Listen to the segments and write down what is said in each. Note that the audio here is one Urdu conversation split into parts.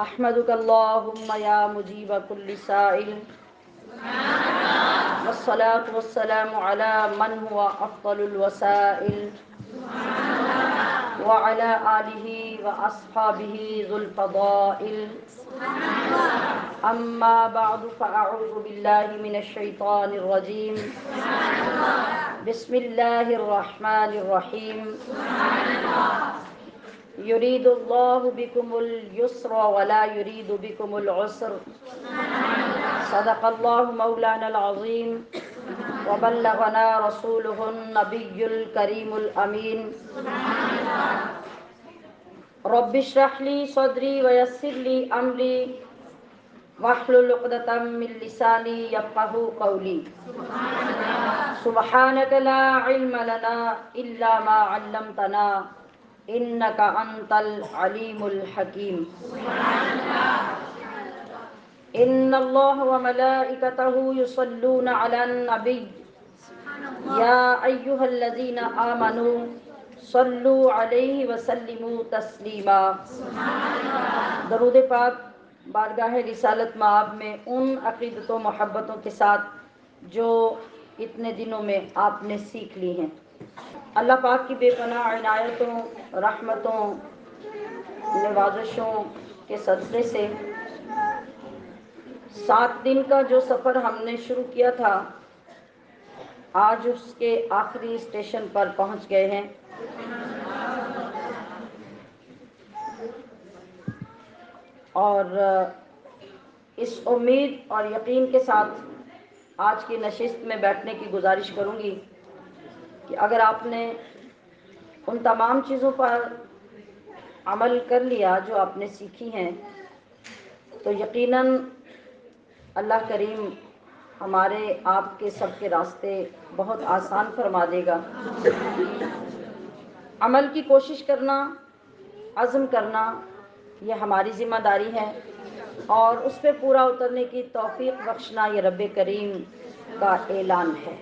احمدک اللہم یا مجیب کل سائل والصلاة والسلام علی من هو افضل الوسائل وعلى آلہ واصحابہ ذو الفضائل اما بعد فاعوذ باللہ من الشیطان الرجیم بسم اللہ الرحمن الرحیم یرید اللہ بکم اليسر ولا یرید بکم العسر صدق اللہ مولانا العظیم وبلغنا رسولہ النبی الکریم الامین رب اشرح لی صدری ویسر لی امری واحلل عقدۃ من لسانی یفقہوا قولی سبحانک لا علم لنا الا ما علمتنا انک انت العلیم الحکیم ان اللہ وملائکتہ یصلون علی النبی یا ایہا الذین آمنوا صلوا علیہ وسلموا تسلیما۔ درود پاک بارگاہ رسالت مآب میں ان عقیدت و محبتوں کے ساتھ جو اتنے دنوں میں آپ نے سیکھ لی ہیں۔ اللہ پاک کی بے پناہ عنایتوں، رحمتوں، نوازشوں کے صدقے سے 7 دن کا جو سفر ہم نے شروع کیا تھا آج اس کے آخری اسٹیشن پر پہنچ گئے ہیں۔ اور اس امید اور یقین کے ساتھ آج کی نشست میں بیٹھنے کی گزارش کروں گی کہ اگر آپ نے ان تمام چیزوں پر عمل کر لیا جو آپ نے سیکھی ہیں تو یقیناً اللہ کریم ہمارے آپ کے سب کے راستے بہت آسان فرما دے گا۔ عمل کی کوشش کرنا، عزم کرنا یہ ہماری ذمہ داری ہے اور اس پہ پورا اترنے کی توفیق بخشنا یہ رب کریم کا اعلان ہے۔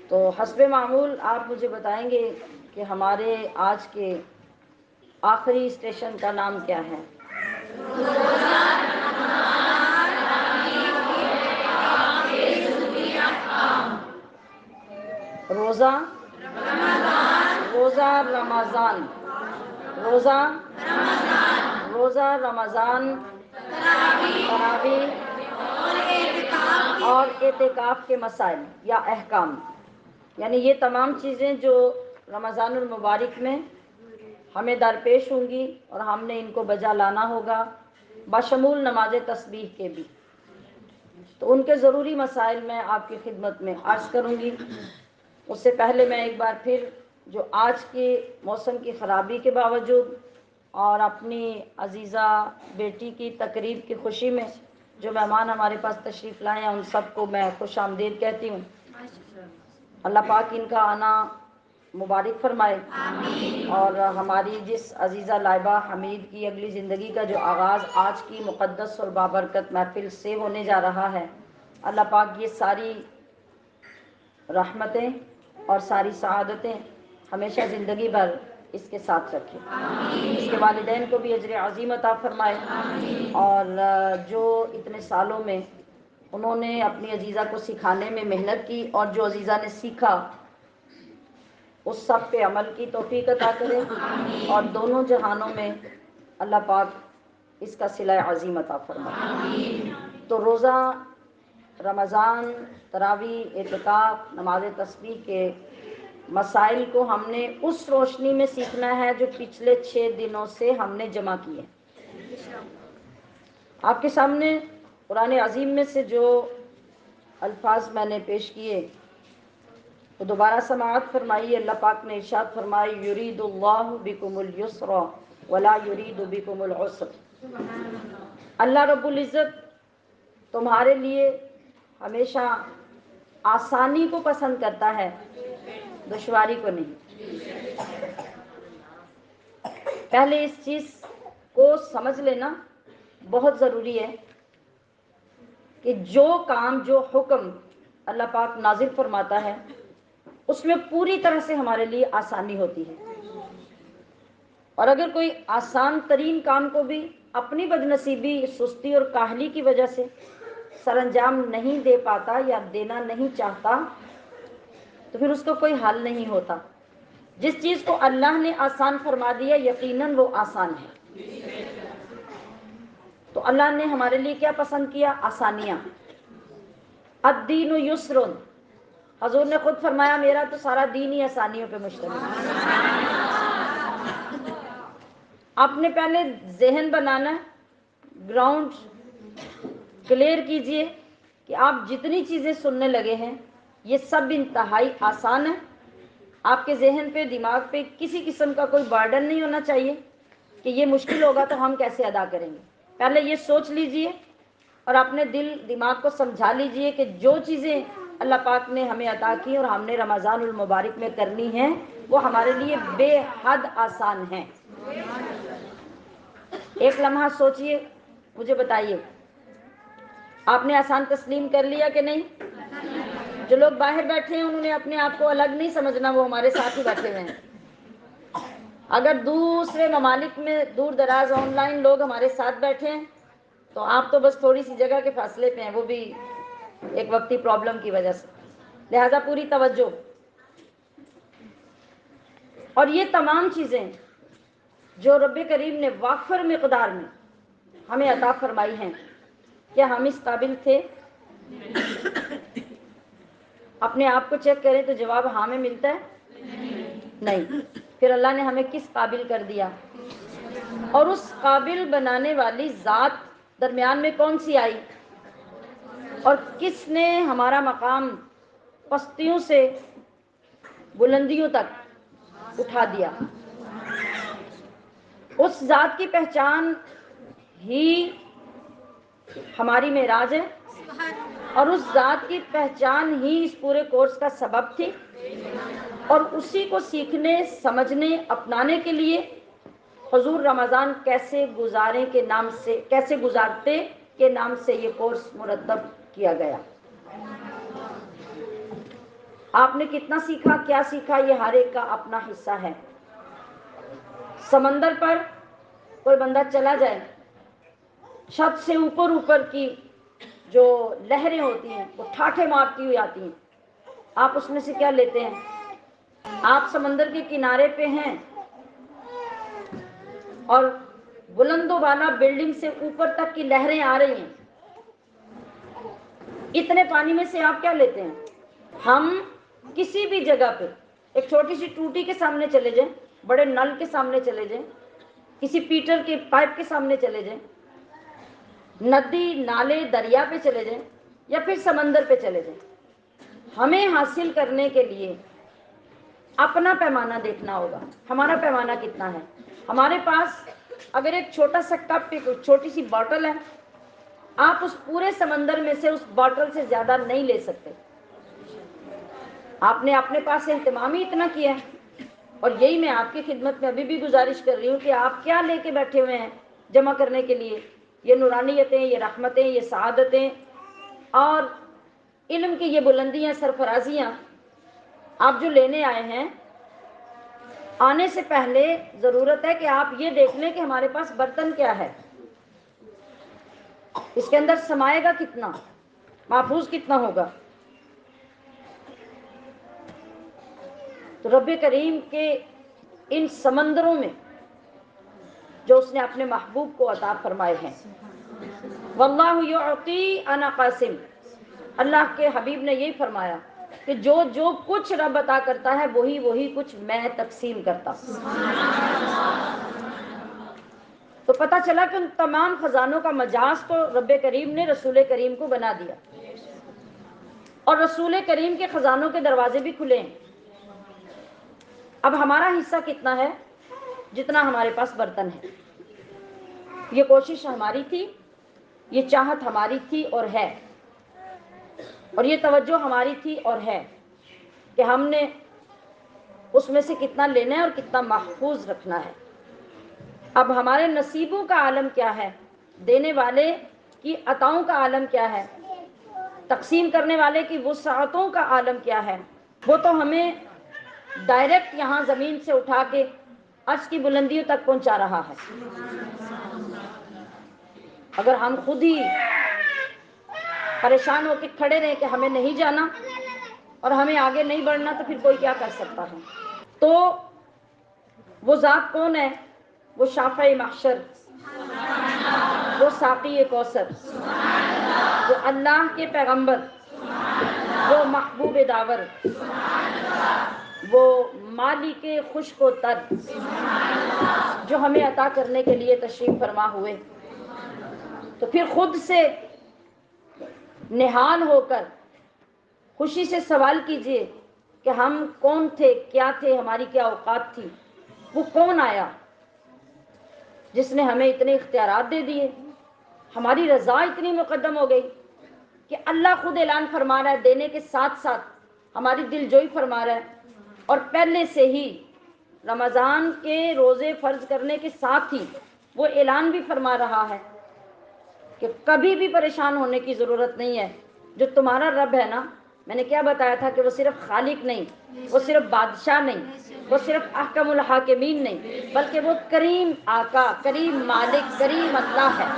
تو حسب معمول آپ مجھے بتائیں گے کہ ہمارے آج کے آخری اسٹیشن کا نام کیا ہے؟ روزہ روزہ رمضان، روزہ روزہ رمضان، تراویح اور اعتکاف کے مسائل یا احکام، یعنی یہ تمام چیزیں جو رمضان المبارک میں ہمیں درپیش ہوں گی اور ہم نے ان کو بجا لانا ہوگا، بشمول نماز تسبیح کے بھی۔ تو ان کے ضروری مسائل میں آپ کی خدمت میں عرض کروں گی۔ اس سے پہلے میں ایک بار پھر جو آج کے موسم کی خرابی کے باوجود اور اپنی عزیزہ بیٹی کی تقریب کی خوشی میں جو مہمان ہمارے پاس تشریف لائے ہیں ان سب کو میں خوش آمدید کہتی ہوں۔ اللہ پاک ان کا آنا مبارک فرمائے اور ہماری جس عزیزہ لائبہ حمید کی اگلی زندگی کا جو آغاز آج کی مقدس اور بابرکت محفل سے ہونے جا رہا ہے، اللہ پاک یہ ساری رحمتیں اور ساری سعادتیں ہمیشہ زندگی بھر اس کے ساتھ رکھے، اس کے والدین کو بھی اجر عظیم عطا فرمائے اور جو اتنے سالوں میں انہوں نے اپنی عزیزہ کو سکھانے میں محنت کی اور جو عزیزہ نے سیکھا اس سب پہ عمل کی توفیق عطا کرے اور دونوں جہانوں میں اللہ پاک اس کا صلہ عظیم عطا فرمائے۔ تو روزہ رمضان، تراویح، اعتکاف، نماز تسبیح کے مسائل کو ہم نے اس روشنی میں سیکھنا ہے جو پچھلے 6 دنوں سے ہم نے جمع کیے۔ آپ کے سامنے قرآن عظیم میں سے جو الفاظ میں نے پیش کیے تو دوبارہ سماعت فرمائیے۔ اللہ پاک نے ارشاد فرمائی یرید اللہ بکم اليسر ولا یرید بکم العسر۔ اللہ رب العزت تمہارے لیے ہمیشہ آسانی کو پسند کرتا ہے، دشواری کو نہیں۔ پہلے اس چیز کو سمجھ لینا بہت ضروری ہے کہ جو کام، جو حکم اللہ پاک نازل فرماتا ہے اس میں پوری طرح سے ہمارے لیے آسانی ہوتی ہے۔ اور اگر کوئی آسان ترین کام کو بھی اپنی بدنصیبی، سستی اور کاہلی کی وجہ سے سر انجام نہیں دے پاتا یا دینا نہیں چاہتا تو پھر اس کو کوئی حل نہیں ہوتا۔ جس چیز کو اللہ نے آسان فرما دیا یقیناً وہ آسان ہے۔ تو اللہ نے ہمارے لیے کیا پسند کیا؟ آسانیاں۔ الدین یسر، حضور نے خود فرمایا میرا تو سارا دین ہی آسانیوں پہ مشتمل ہے۔ آپ نے پہلے ذہن بنانا ہے، گراؤنڈ کلیئر کیجئے کہ آپ جتنی چیزیں سننے لگے ہیں یہ سب انتہائی آسان ہے۔ آپ کے ذہن پہ، دماغ پہ کسی قسم کا کوئی برڈن نہیں ہونا چاہیے کہ یہ مشکل ہوگا تو ہم کیسے ادا کریں گے۔ پہلے یہ سوچ لیجئے اور اپنے دل دماغ کو سمجھا لیجئے کہ جو چیزیں اللہ پاک نے ہمیں عطا کی اور ہم نے رمضان المبارک میں کرنی ہیں وہ ہمارے لیے بے حد آسان ہیں۔ ایک لمحہ سوچئے، مجھے بتائیے آپ نے آسان تسلیم کر لیا کہ نہیں؟ جو لوگ باہر بیٹھے ہیں انہوں نے اپنے آپ کو الگ نہیں سمجھنا، وہ ہمارے ساتھ ہی بیٹھے ہوئے ہیں۔ اگر دوسرے ممالک میں دور دراز آن لائن لوگ ہمارے ساتھ بیٹھے ہیں تو آپ تو بس تھوڑی سی جگہ کے فاصلے پہ ہیں، وہ بھی ایک وقتی پرابلم کی وجہ سے، لہذا پوری توجہ۔ اور یہ تمام چیزیں جو رب کریم نے وافر مقدار میں ہمیں عطا فرمائی ہیں، کیا ہم اس قابل تھے؟ اپنے آپ کو چیک کریں تو جواب ہاں میں ملتا ہے نہیں۔ پھر اللہ نے ہمیں کس قابل کر دیا؟ اور اس قابل بنانے والی ذات درمیان میں کون سی آئی؟ اور کس نے ہمارا مقام پستیوں سے بلندیوں تک اٹھا دیا؟ اس ذات کی پہچان ہی ہماری معراج ہے، اور اس ذات کی پہچان ہی اس پورے کورس کا سبب تھی، اور اسی کو سیکھنے، سمجھنے، اپنانے کے لیے حضور رمضان کیسے گزاریں کے نام سے، کیسے گزارتے کے نام سے یہ کورس مرتب کیا گیا۔ آپ نے کتنا سیکھا، کیا سیکھا، یہ ہر ایک کا اپنا حصہ ہے۔ سمندر پر کوئی بندہ چلا جائے، چھت سے اوپر اوپر کی جو لہریں ہوتی ہیں وہ ٹھاٹھے مارتی ہوئی آتی ہیں، آپ اس میں سے کیا لیتے ہیں؟ آپ سمندر کے کنارے پہ ہیں اور بلند و بالا بلڈنگ سے اوپر تک کی لہریں آ رہی ہیں، اتنے پانی میں سے آپ کیا لیتے ہیں؟ ہم کسی بھی جگہ پہ ایک چھوٹی سی ٹوٹی کے سامنے چلے جائیں، بڑے نل کے سامنے چلے جائیں، کسی پیٹر کے پائپ کے سامنے چلے جائیں، ندی، نالے، دریا پہ چلے جائیں یا پھر سمندر پہ چلے جائیں، ہمیں حاصل کرنے کے لیے اپنا پیمانہ دیکھنا ہوگا۔ ہمارا پیمانہ کتنا ہے؟ ہمارے پاس اگر ایک چھوٹا سا کپ، ایک چھوٹی سی باٹل ہے، آپ اس پورے سمندر میں سے اس باٹل سے زیادہ نہیں لے سکتے۔ آپ نے اپنے پاس اہتمام ہی اتنا کیا ہے، اور یہی میں آپ کی خدمت میں ابھی بھی گزارش کر رہی ہوں کہ آپ کیا لے کے بیٹھے ہوئے ہیں جمع کرنے کے لیے؟ یہ نورانیتیں، یہ رحمتیں، یہ سعادتیں اور علم کی یہ بلندیاں، سرفرازیاں آپ جو لینے آئے ہیں، آنے سے پہلے ضرورت ہے کہ آپ یہ دیکھ لیں کہ ہمارے پاس برتن کیا ہے، اس کے اندر سمائے گا کتنا، محفوظ کتنا ہوگا۔ تو رب کریم کے ان سمندروں میں جو اس نے اپنے محبوب کو عطا فرمائے ہیں، واللہ یعطی انا قاسم، اللہ کے حبیب نے یہی فرمایا کہ جو جو کچھ رب عطا کرتا ہے وہی کچھ میں تقسیم کرتا ہوں۔ تو پتہ چلا کہ ان تمام خزانوں کا مجاز تو رب کریم نے رسول کریم کو بنا دیا، اور رسول کریم کے خزانوں کے دروازے بھی کھلے ہیں۔ اب ہمارا حصہ کتنا ہے؟ جتنا ہمارے پاس برتن ہے۔ یہ کوشش ہماری تھی، یہ چاہت ہماری تھی اور ہے، اور یہ توجہ ہماری تھی اور ہے کہ ہم نے اس میں سے کتنا لینا ہے اور کتنا محفوظ رکھنا ہے۔ اب ہمارے نصیبوں کا عالم کیا ہے، دینے والے کی عطاؤں کا عالم کیا ہے، تقسیم کرنے والے کی وسعتوں کا عالم کیا ہے، وہ تو ہمیں ڈائریکٹ یہاں زمین سے اٹھا کے عرش کی بلندیوں تک پہنچا رہا ہے. اگر ہم خود ہی پریشان ہو کے کھڑے رہیں کہ ہمیں نہیں جانا اور ہمیں آگے نہیں بڑھنا تو پھر کوئی کیا کر سکتا ہے؟ تو وہ ذات کون ہے؟ وہ شافع محشر، وہ ساقی کوثر، وہ اللہ کے پیغمبر، وہ محبوب داور، وہ مالک خشک و تر، جو ہمیں عطا کرنے کے لیے تشریف فرما ہوئے. تو پھر خود سے نہال ہو کر خوشی سے سوال کیجئے کہ ہم کون تھے، کیا تھے، ہماری کیا اوقات تھی. وہ کون آیا جس نے ہمیں اتنے اختیارات دے دیے، ہماری رضا اتنی مقدم ہو گئی کہ اللہ خود اعلان فرما رہا ہے، دینے کے ساتھ ساتھ ہماری دل جوئی فرما رہا ہے. اور پہلے سے ہی رمضان کے روزے فرض کرنے کے ساتھ ہی وہ اعلان بھی فرما رہا ہے کہ کبھی بھی پریشان ہونے کی ضرورت نہیں ہے. جو تمہارا رب ہے نا، میں نے کیا بتایا تھا کہ وہ صرف خالق نہیں، وہ صرف بادشاہ نہیں، وہ صرف احکم الحاکمین نہیں، بلکہ وہ کریم آقا، کریم مالک، کریم اللہ ہے.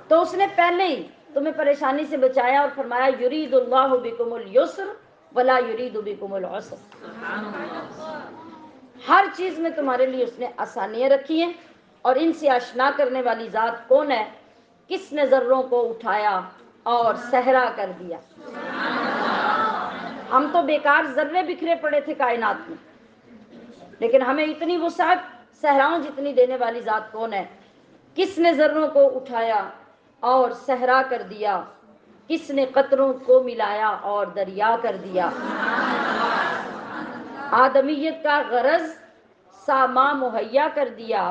تو اس نے پہلے ہی تمہیں پریشانی سے بچایا اور فرمایا یرید اللہ بکم اليسر ولا یرید بکم العسر. ہر چیز میں تمہارے لیے اس نے آسانیاں رکھی ہیں. اور ان سے آشنا کرنے والی ذات کون ہے؟ کس نے ذروں کو اٹھایا اور صحرا کر دیا. ہم تو بیکار ذرے بکھرے پڑے تھے کائنات میں، لیکن ہمیں اتنی وسعت صحراؤں جتنی دینے والی ذات کون ہے؟ کس نے ذروں کو اٹھایا اور صحرا کر دیا، کس نے قطروں کو ملایا اور دریا کر دیا. آدمیت کا غرض ساما مہیا کر دیا،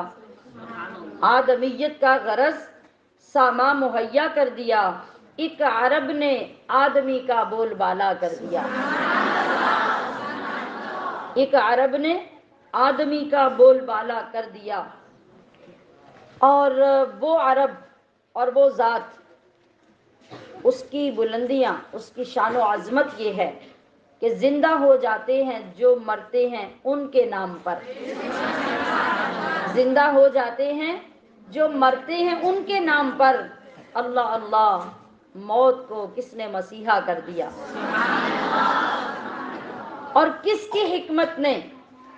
آدمیت کا غرض ساما مہیا کر دیا. ایک عرب نے آدمی کا بول بالا کر دیا. ایک عرب نے آدمی کا بول بالا کر دیا. اور وہ عرب اور وہ ذات، اس کی بلندیاں، اس کی شان و عظمت یہ ہے کہ زندہ ہو جاتے ہیں جو مرتے ہیں ان کے نام پر. زندہ ہو جاتے ہیں جو مرتے ہیں ان کے نام پر. اللہ اللہ، موت کو کس نے مسیحا کر دیا. اور کس کی حکمت نے،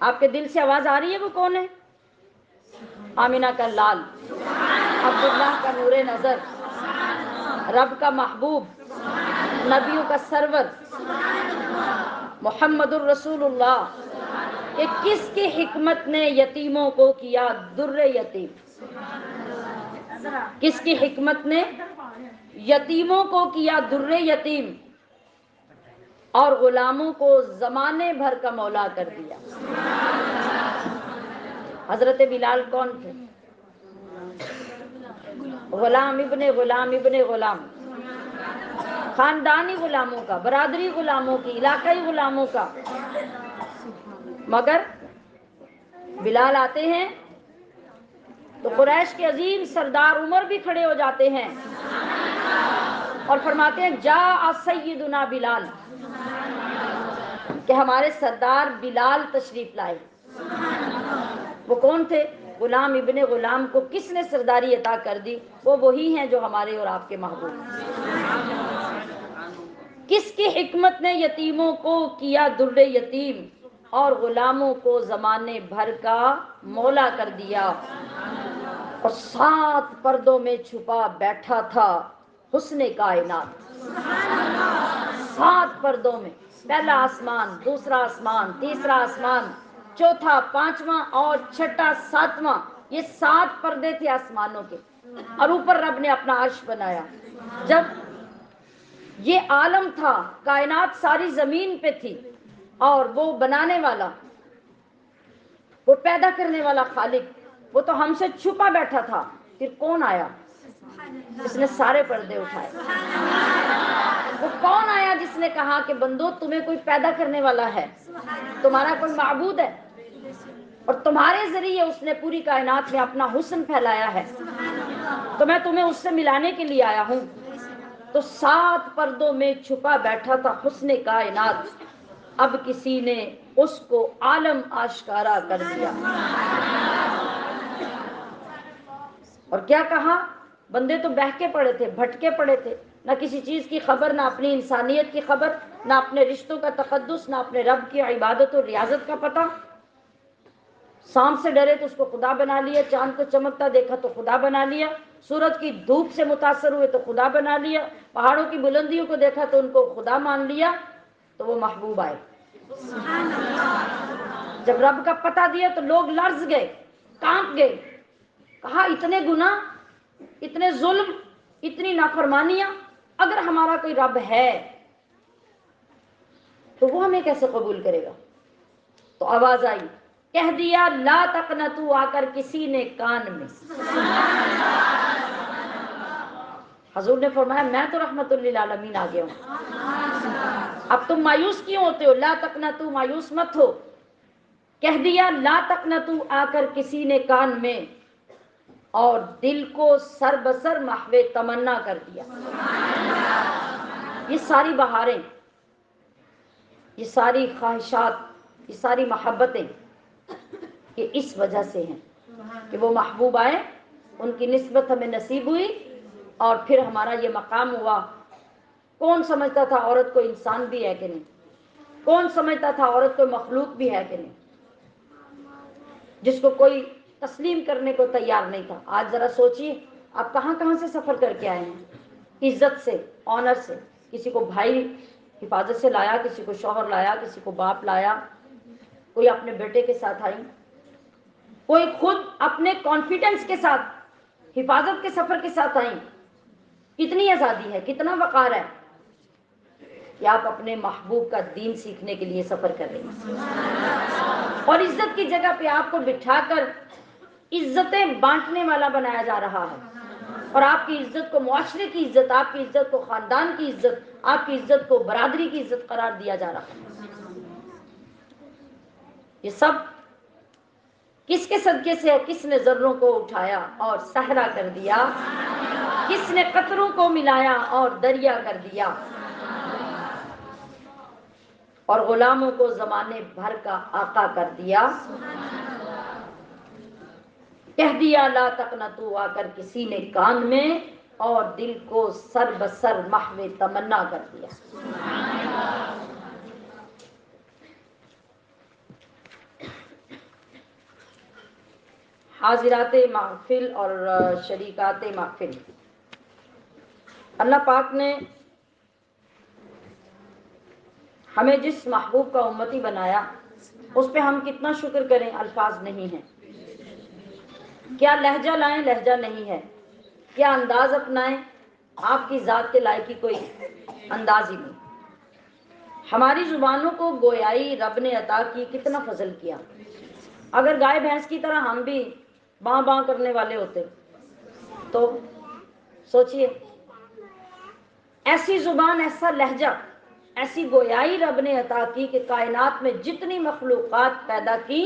آپ کے دل سے آواز آ رہی ہے وہ کون ہے؟ آمینہ کا لال، عبداللہ کا نور نظر، رب کا محبوب، نبیوں کا سرور، محمد الرسول اللہ. کہ کس کی حکمت نے یتیموں کو کیا در یتیم. کس کی حکمت نے یتیموں کو کیا در یتیم اور غلاموں کو زمانے بھر کا مولا کر دیا. حضرت بلال کون تھے؟ غلام ابن غلام ابن غلام، خاندانی غلاموں کا، برادری غلاموں کی، علاقائی غلاموں کا. مگر بلال آتے ہیں تو قریش کے عظیم سردار عمر بھی کھڑے ہو جاتے ہیں اور فرماتے ہیں جاء سیدنا بلال، کہ ہمارے سردار بلال تشریف لائے. وہ کون تھے؟ غلام ابن غلام کو کس نے سرداری عطا کر دی؟ وہ وہی ہیں جو ہمارے اور آپ کے محبوب. کس کی حکمت نے یتیموں کو کیا در یتیم اور غلاموں کو زمانے بھر کا مولا کر دیا. اور 7 پردوں میں چھپا بیٹھا تھا حسن کائنات. 7 پردوں میں، پہلا آسمان، دوسرا آسمان، تیسرا آسمان، چوتھا، پانچواں اور چھٹا، ساتواں، یہ 7 پردے تھے آسمانوں کے. اور اوپر رب نے اپنا عرش بنایا. جب یہ عالم تھا، کائنات ساری زمین پہ تھی، اور وہ بنانے والا، وہ پیدا کرنے والا خالق، وہ تو ہم سے چھپا بیٹھا تھا. پھر کون آیا جس نے سارے پردے اٹھائے؟ وہ کون آیا جس نے کہا کہ بندو تمہیں کوئی پیدا کرنے والا ہے، تمہارا کوئی معبود ہے، اور تمہارے ذریعے اس نے پوری کائنات میں اپنا حسن پھیلایا ہے، تو میں تمہیں اس سے ملانے کے لیے آیا ہوں. تو 7 پردوں میں چھپا بیٹھا تھا حسن کائنات. اب کسی نے اس کو عالم آشکارا کر دیا۔ اور کیا کہا؟ بندے تو بہکے پڑے تھے، بھٹکے پڑے تھے، نہ کسی چیز کی خبر، نہ اپنی انسانیت کی خبر، نہ اپنے رشتوں کا تقدس، نہ اپنے رب کی عبادت و ریاضت کا پتہ۔ سانپ سے ڈرے تو اس کو خدا بنا لیا، چاند کو چمکتا دیکھا تو خدا بنا لیا، سورج کی دھوپ سے متاثر ہوئے تو خدا بنا لیا، پہاڑوں کی بلندیوں کو دیکھا تو ان کو خدا مان لیا۔ تو وہ محبوب آئے، جب رب کا پتہ دیا تو لوگ لرز گئے، کانپ گئے، کہا اتنے گناہ، اتنے ظلم، اتنی نافرمانیاں، اگر ہمارا کوئی رب ہے تو وہ ہمیں کیسے قبول کرے گا؟ تو آواز آئی، کہہ دیا لا تقنطوا، آ کر کسی نے کان میں۔ حضور نے فرمایا میں تو رحمت للعالمین آ گیا ہوں، اب تم مایوس کیوں ہوتے ہو؟ لا تقنطوا، مایوس مت ہو۔ کہہ دیا لا تقنطوا، آ کر کسی نے کان میں، اور دل کو سر بسر محو تمنا کر دیا۔ یہ ساری بہاریں، یہ ساری خواہشات، یہ ساری محبتیں، یہ اس وجہ سے ہیں کہ وہ محبوب آئے، ان کی نسبت ہمیں نصیب ہوئی، اور پھر ہمارا یہ مقام ہوا۔ کون سمجھتا تھا عورت کو انسان بھی ہے کہ نہیں؟ کون سمجھتا تھا عورت کو مخلوق بھی ہے کہ نہیں؟ جس کو کوئی تسلیم کرنے کو تیار نہیں تھا۔ آج ذرا سوچئے آپ کہاں کہاں سے سفر کر کے آئے ہیں، عزت سے، آنر سے، کسی کو بھائی حفاظت سے لایا، کسی کو شوہر لایا، کسی کو باپ لایا، کوئی اپنے بیٹے کے ساتھ آئی، کوئی خود اپنے کانفیڈنس کے ساتھ، حفاظت کے سفر کے ساتھ آئی۔ کتنی آزادی ہے، کتنا وقار ہے کہ آپ اپنے محبوب کا دین سیکھنے کے لیے سفر کر رہے ہیں، اور عزت کی جگہ پہ آپ کو بٹھا کر عزتیں بانٹنے والا بنایا جا رہا ہے، اور آپ کی عزت کو معاشرے کی عزت، آپ کی عزت کو خاندان کی عزت، آپ کی عزت کو برادری کی عزت قرار دیا جا رہا ہے۔ یہ سب کس کے صدقے سے ہے؟ کس نے ذروں کو اٹھایا اور صحرا کر دیا؟ کس نے قطروں کو ملایا اور دریا کر دیا؟ اور غلاموں کو زمانے بھر کا آقا کر دیا۔ کہہ دیا لا تقنطوا، آ کر کسی نے کان میں، اور دل کو سر بسر محو تمنا کر دیا۔ حاضرات محفل اور شریکات محفل، اللہ پاک نے ہمیں جس محبوب کا امتی بنایا، اس پہ ہم کتنا شکر کریں الفاظ نہیں ہیں۔ کیا لہجہ لائیں، لہجہ نہیں ہے، کیا انداز اپنائیں، آپ کی ذات کے لائق کی کوئی انداز ہی نہیں۔ ہماری زبانوں کو گویائی رب نے عطا کی، کتنا فضل کیا۔ اگر گائے بھینس کی طرح ہم بھی باں باں کرنے والے ہوتے تو سوچئے، ایسی زبان، ایسا لہجہ، ایسی گویائی رب نے عطا کی کہ کائنات میں جتنی مخلوقات پیدا کی،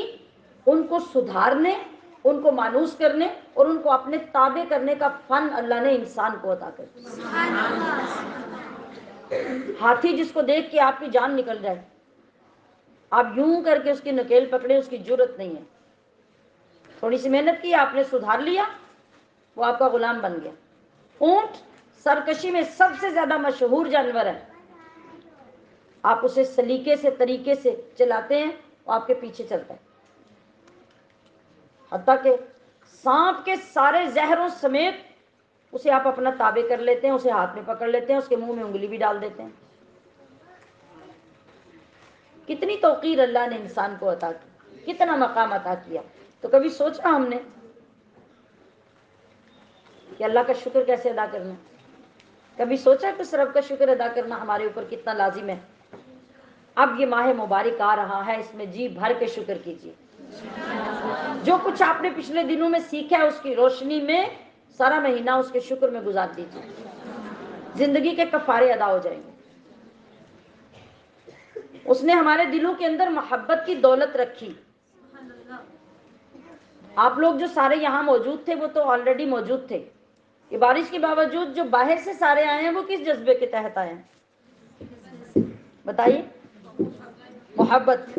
ان کو سدھارنے، ان کو مانوس کرنے اور ان کو اپنے تابع کرنے کا فن اللہ نے انسان کو عطا کر دیا۔ ہاتھی جس کو دیکھ کے آپ کی جان نکل جائے، آپ یوں کر کے اس کی نکیل پکڑے، اس کی جرت نہیں ہے۔ تھوڑی سی محنت کی، آپ نے سدھار لیا، وہ آپ کا غلام بن گیا۔ اونٹ سرکشی میں سب سے زیادہ مشہور جانور ہے، آپ اسے سلیقے سے، طریقے سے چلاتے ہیں، وہ آپ کے پیچھے چلتا ہے، حتیٰ کہ سانپ کے سارے زہروں سمیت اسے آپ اپنا تابع کر لیتے ہیں، اسے ہاتھ میں پکڑ لیتے ہیں، اس کے منہ میں انگلی بھی ڈال دیتے ہیں۔ کتنی توقیر اللہ نے انسان کو عطا کی، کتنا مقام عطا کیا۔ تو کبھی سوچا ہم نے کہ اللہ کا شکر کیسے ادا کرنا؟ کبھی سوچا کہ اس رب کا شکر ادا کرنا ہمارے اوپر کتنا لازم ہے؟ اب یہ ماہ مبارک آ رہا ہے، اس میں جی بھر کے شکر کیجیے۔ جو کچھ آپ نے پچھلے دنوں میں سیکھا ہے، اس کی روشنی میں سارا مہینہ اس کے شکر میں گزار دیجیے، زندگی کے کفارے ادا ہو جائیں گے۔ اس نے ہمارے دلوں کے اندر محبت کی دولت رکھی۔ آپ لوگ جو سارے یہاں موجود تھے وہ تو آلریڈی موجود تھے، یہ بارش کے باوجود جو باہر سے سارے آئے ہیں وہ کس جذبے کے تحت آئے ہیں؟ بتائیے۔ محبت،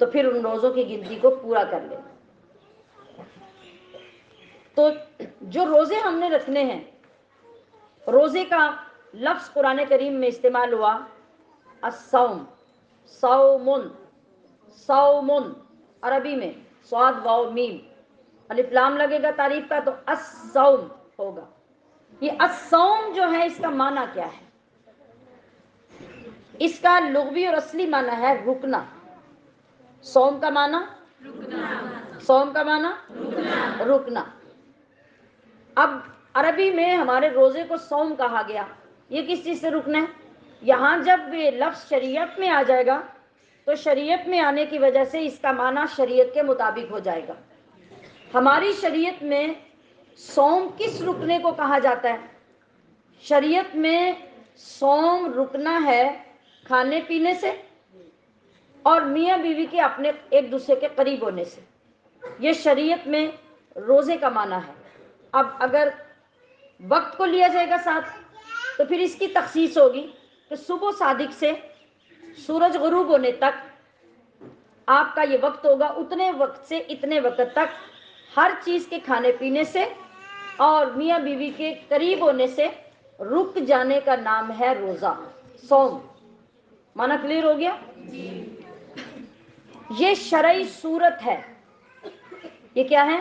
تو پھر ان روزوں کی گنتی کو پورا کر لیں۔ تو جو روزے ہم نے رکھنے ہیں، روزے کا لفظ قرآن کریم میں استعمال ہوا الصوم، صومن، صومن عربی میں صاد واو میم، الف لام لگے گا تعریف کا تو الصوم ہوگا۔ یہ الصوم جو ہے اس کا معنی کیا ہے؟ اس کا لغوی اور اصلی معنی ہے رکنا۔ صوم کا معنی صوم کا معنی رکنا۔ اب عربی میں ہمارے روزے کو صوم کہا گیا، یہ کس چیز سے رکنا ہے؟ یہاں جب یہ لفظ شریعت میں آ جائے گا تو شریعت میں آنے کی وجہ سے اس کا معنی شریعت کے مطابق ہو جائے گا۔ ہماری شریعت میں صوم کس رکنے کو کہا جاتا ہے؟ شریعت میں صوم رکنا ہے کھانے پینے سے اور میاں بیوی کے اپنے ایک دوسرے کے قریب ہونے سے، یہ شریعت میں روزے کا معنی ہے۔ اب اگر وقت کو لیا جائے گا ساتھ تو پھر اس کی تخصیص ہوگی کہ صبح صادق سے سورج غروب ہونے تک آپ کا یہ وقت ہوگا، اتنے وقت سے اتنے وقت تک ہر چیز کے کھانے پینے سے اور میاں بیوی کے قریب ہونے سے رک جانے کا نام ہے روزہ، صوم۔ معنی کلیئر ہو گیا؟ یہ شرعی صورت ہے۔ یہ کیا ہے؟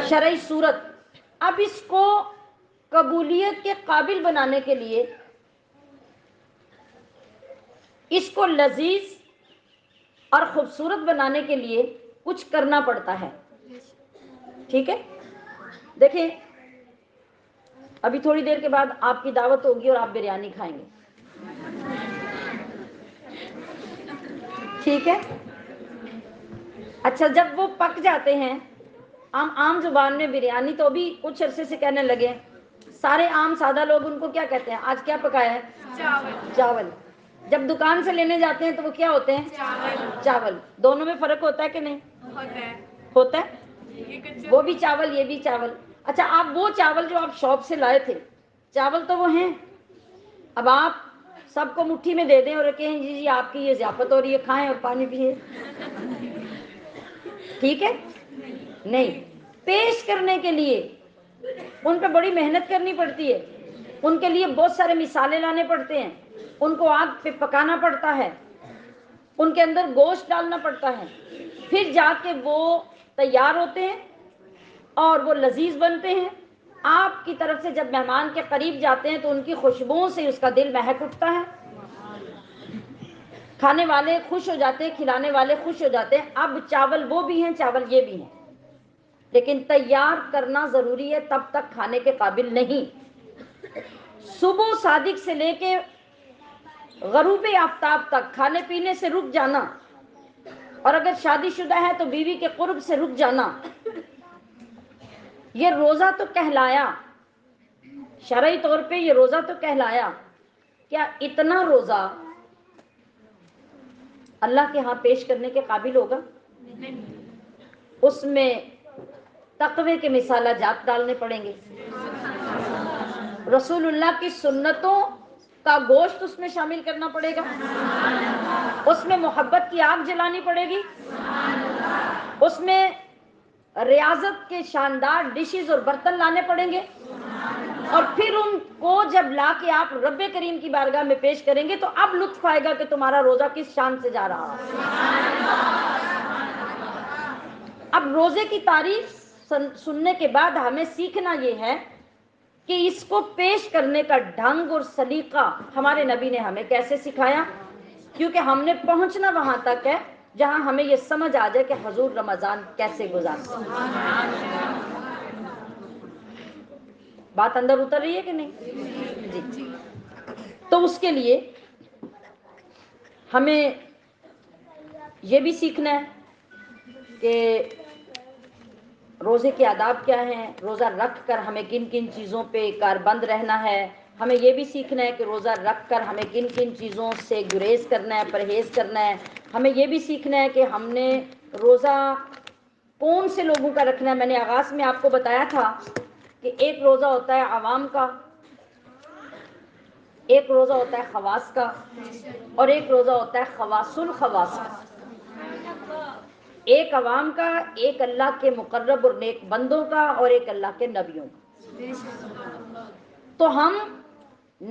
شرعی صورت۔ اب اس کو قبولیت کے قابل بنانے کے لیے اس کو لذیذ اور خوبصورت بنانے کے لیے کچھ کرنا پڑتا ہے، ٹھیک ہے؟ دیکھیں ابھی تھوڑی دیر کے بعد آپ کی دعوت ہوگی اور آپ بریانی کھائیں گے، ٹھیک ہے؟ اچھا جب وہ پک جاتے ہیں، عام زبان میں بریانی تو بھی کچھ عرصے سے کہنے لگے، سارے عام سادہ لوگ ان کو کیا کہتے ہیں؟ آج کیا پکایا ہے؟ چاول۔ جب دکان سے لینے جاتے ہیں تو وہ کیا ہوتے ہیں؟ چاول۔ دونوں میں فرق ہوتا ہے کہ نہیں؟ ہوتا ہے، وہ بھی چاول یہ بھی چاول۔ اچھا آپ وہ چاول جو آپ شاپ سے لائے تھے، چاول تو وہ ہیں، اب آپ سب کو مٹھی میں دے دیں اور کہیں جی جی آپ کی یہ ضیافت ہو رہی ہے، کھائیں اور پانی پیئے، ٹھیک ہے؟ نہیں، پیش کرنے کے لیے ان پہ بڑی محنت کرنی پڑتی ہے، ان کے لیے بہت سارے مثالیں لانے پڑتے ہیں، ان کو آگ پہ پکانا پڑتا ہے، ان کے اندر گوشت ڈالنا پڑتا ہے، پھر جا کے وہ تیار ہوتے ہیں اور وہ لذیذ بنتے ہیں۔ آپ کی طرف سے جب مہمان کے قریب جاتے ہیں تو ان کی خوشبوؤں سے اس کا دل مہک اٹھتا ہے، کھانے والے خوش ہو جاتے ہیں، کھلانے والے خوش ہو جاتے ہیں۔ اب چاول وہ بھی ہیں، چاول یہ بھی ہیں، لیکن تیار کرنا ضروری ہے، تب تک کھانے کے قابل نہیں۔ صبح صادق سے لے کے غروب آفتاب تک کھانے پینے سے رک جانا، اور اگر شادی شدہ ہے تو بیوی کے قرب سے رک جانا، یہ روزہ تو کہلایا، شرعی طور پہ یہ روزہ تو کہلایا۔ کیا اتنا روزہ اللہ کے ہاں پیش کرنے کے قابل ہوگا؟ اس میں تقوی کے مثالہ جات ڈالنے پڑیں گے، رسول اللہ کی سنتوں کا گوشت اس میں شامل کرنا پڑے گا، اس میں محبت کی آگ جلانی پڑے گی، اس میں ریاضت کے شاندار ڈشز اور برتن لانے پڑیں گے، اور پھر ان کو جب لا کے آپ رب کریم کی بارگاہ میں پیش کریں گے تو اب لطف آئے گا کہ تمہارا روزہ کس شان سے جا رہا ہے۔ اب روزے کی تعریف سننے کے بعد ہمیں سیکھنا یہ ہے کہ اس کو پیش کرنے کا ڈھنگ اور سلیقہ ہمارے نبی نے ہمیں کیسے سکھایا، کیونکہ ہم نے پہنچنا وہاں تک ہے جہاں ہمیں یہ سمجھ آ جائے کہ حضور رمضان کیسے گزارتے۔ بات اندر اتر رہی ہے کہ نہیں؟ جی۔ تو اس کے لیے ہمیں یہ بھی سیکھنا ہے کہ روزے کے آداب کیا ہیں، روزہ رکھ کر ہمیں کن کن چیزوں پہ کاربند رہنا ہے، ہمیں یہ بھی سیکھنا ہے کہ روزہ رکھ کر ہمیں کن کن چیزوں سے گریز کرنا ہے، پرہیز کرنا ہے، ہمیں یہ بھی سیکھنا ہے کہ ہم نے روزہ کون سے لوگوں کا رکھنا ہے۔ میں نے آغاز میں آپ کو بتایا تھا کہ ایک روزہ ہوتا ہے عوام کا، ایک روزہ ہوتا ہے خواص کا، اور ایک روزہ ہوتا ہے خواص الخواص کا۔ ایک عوام کا، ایک اللہ کے مقرب اور نیک بندوں کا، اور ایک اللہ کے نبیوں کا۔ تو ہم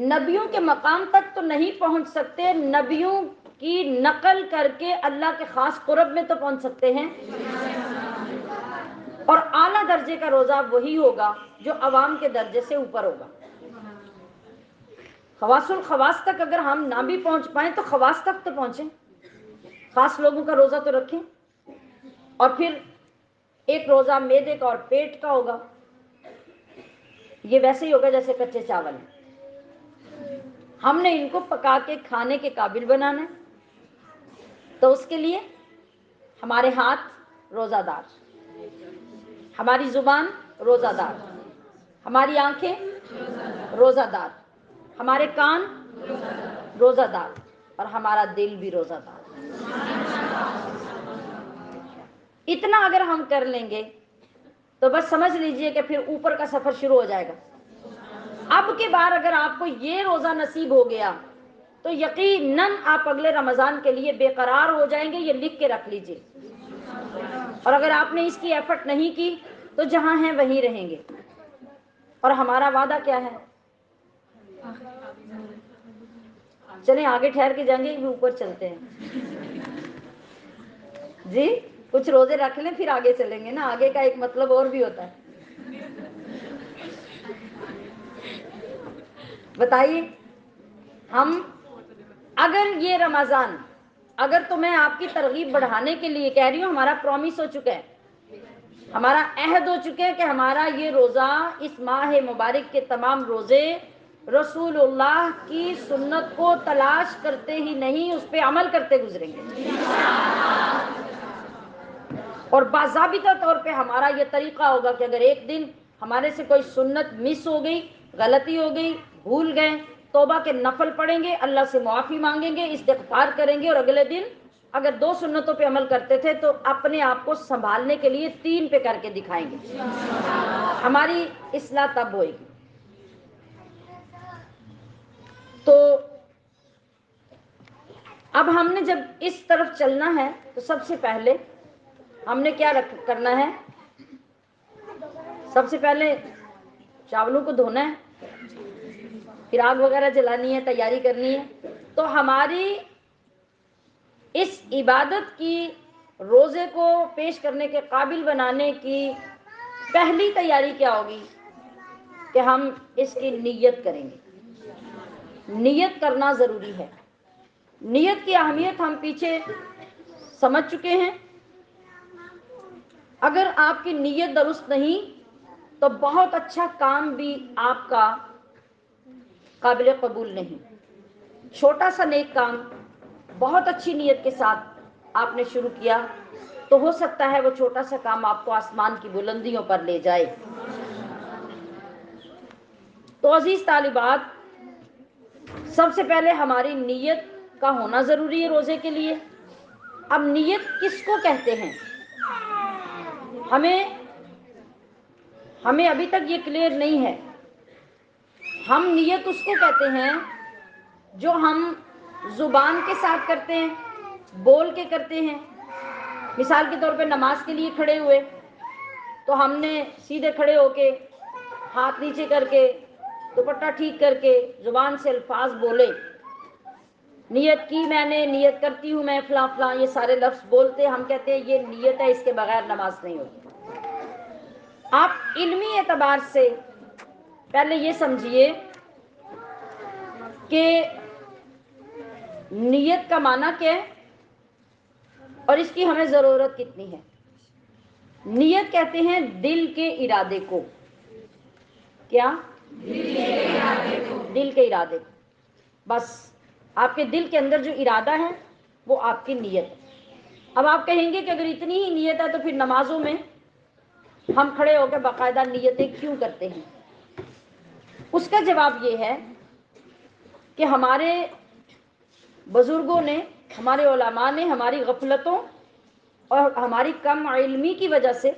نبیوں کے مقام تک تو نہیں پہنچ سکتے، نبیوں کی نقل کر کے اللہ کے خاص قرب میں تو پہنچ سکتے ہیں، اور اعلیٰ درجے کا روزہ وہی ہوگا جو عوام کے درجے سے اوپر ہوگا۔ خواص الخواص تک اگر ہم نہ بھی پہنچ پائیں تو خواص تک تو پہنچیں، خاص لوگوں کا روزہ تو رکھیں، اور پھر ایک روزہ معدے کا اور پیٹ کا ہوگا، یہ ویسے ہی ہوگا جیسے کچے چاول ہیں، ہم نے ان کو پکا کے کھانے کے قابل بنانا ہے، تو اس کے لیے ہمارے ہاتھ روزہ دار، ہماری زبان روزہ دار، ہماری آنکھیں روزہ دار، ہمارے کان روزہ دار، اور ہمارا دل بھی روزہ دار۔ اتنا اگر ہم کر لیں گے تو بس سمجھ لیجئے کہ پھر اوپر کا سفر شروع ہو جائے گا۔ اب کے بعد اگر آپ کو یہ روزہ نصیب ہو گیا تو یقیناً آپ اگلے رمضان کے لیے بے قرار ہو جائیں گے، یہ لکھ کے رکھ لیجئے۔ اور اگر آپ نے اس کی ایفرٹ نہیں کی تو جہاں ہیں وہیں رہیں گے۔ اور ہمارا وعدہ کیا ہے؟ چلیں آگے ٹھہر کے جائیں گے، اوپر چلتے ہیں جی، کچھ روزے رکھ لیں پھر آگے چلیں گے نا، آگے کا ایک مطلب اور بھی ہوتا ہے۔ بتائیے، ہم اگر یہ رمضان، اگر تو میں آپ کی ترغیب بڑھانے کے لیے کہہ رہی ہوں، ہمارا پرومس ہو چکا ہے، ہمارا عہد ہو چکے ہیں کہ ہمارا یہ روزہ، اس ماہ مبارک کے تمام روزے رسول اللہ کی سنت کو تلاش کرتے ہی نہیں، اس پہ عمل کرتے گزریں گے، اور باضابطہ طور پہ ہمارا یہ طریقہ ہوگا کہ اگر ایک دن ہمارے سے کوئی سنت مس ہو گئی، غلطی ہو گئی، بھول گئے، توبہ کے نفل پڑھیں گے، اللہ سے معافی مانگیں گے، استغفار کریں گے، اور اگلے دن اگر 2 سنتوں پہ عمل کرتے تھے تو اپنے آپ کو سنبھالنے کے لیے 3 پہ کر کے دکھائیں گے، ہماری اصلاح تب ہوئے گی۔ تو اب ہم نے جب اس طرف چلنا ہے تو سب سے پہلے ہم نے کیا کرنا ہے؟ سب سے پہلے چاولوں کو دھونا ہے، پھر آگ وغیرہ جلانی ہے، تیاری کرنی ہے۔ تو ہماری اس عبادت کی، روزے کو پیش کرنے کے قابل بنانے کی پہلی تیاری کیا ہوگی کہ ہم اس کی نیت کریں گے۔ نیت کرنا ضروری ہے۔ نیت کی اہمیت ہم پیچھے سمجھ چکے ہیں۔ اگر آپ کی نیت درست نہیں تو بہت اچھا کام بھی آپ کا قابل قبول نہیں۔ چھوٹا سا نیک کام بہت اچھی نیت کے ساتھ آپ نے شروع کیا تو ہو سکتا ہے وہ چھوٹا سا کام آپ کو آسمان کی بلندیوں پر لے جائے۔ تو عزیز طالبات، سب سے پہلے ہماری نیت کا ہونا ضروری ہے روزے کے لیے۔ اب نیت کس کو کہتے ہیں؟ ہمیں ابھی تک یہ کلیئر نہیں ہے۔ ہم نیت اس کو کہتے ہیں جو ہم زبان کے ساتھ کرتے ہیں، بول کے کرتے ہیں۔ مثال کے طور پہ نماز کے لیے کھڑے ہوئے تو ہم نے سیدھے کھڑے ہو کے، ہاتھ نیچے کر کے، دوپٹہ ٹھیک کر کے، زبان سے الفاظ بولے، نیت کی میں نے، نیت کرتی ہوں میں فلاں فلاں، یہ سارے لفظ بولتے ہم کہتے ہیں یہ نیت ہے، اس کے بغیر نماز نہیں ہوتی۔ آپ علمی اعتبار سے پہلے یہ سمجھیے کہ نیت کا معنی کیا ہے اور اس کی ہمیں ضرورت کتنی ہے۔ نیت کہتے ہیں دل کے ارادے کو۔ کیا؟ دل کے ارادے کو۔ بس آپ کے دل کے اندر جو ارادہ ہے وہ آپ کی نیت ہے۔ اب آپ کہیں گے کہ اگر اتنی ہی نیت ہے تو پھر نمازوں میں ہم کھڑے ہو کے باقاعدہ نیتیں کیوں کرتے ہیں؟ اس کا جواب یہ ہے کہ ہمارے بزرگوں نے، ہمارے علماء نے ہماری غفلتوں اور ہماری کم علمی کی وجہ سے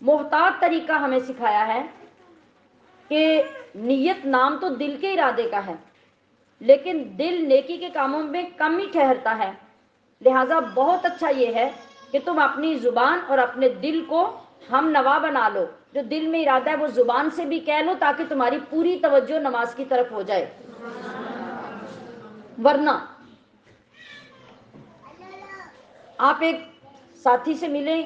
محتاط طریقہ ہمیں سکھایا ہے کہ نیت نام تو دل کے ارادے کا ہے، لیکن دل نیکی کے کاموں میں کم ہی ٹھہرتا ہے، لہٰذا بہت اچھا یہ ہے کہ تم اپنی زبان اور اپنے دل کو ہم نوا بنا لو. جو دل میں ارادہ ہے وہ زبان سے بھی کہہ لو تاکہ تمہاری پوری توجہ نماز کی طرف ہو جائے. ورنہ آپ ایک ساتھی سے ملیں,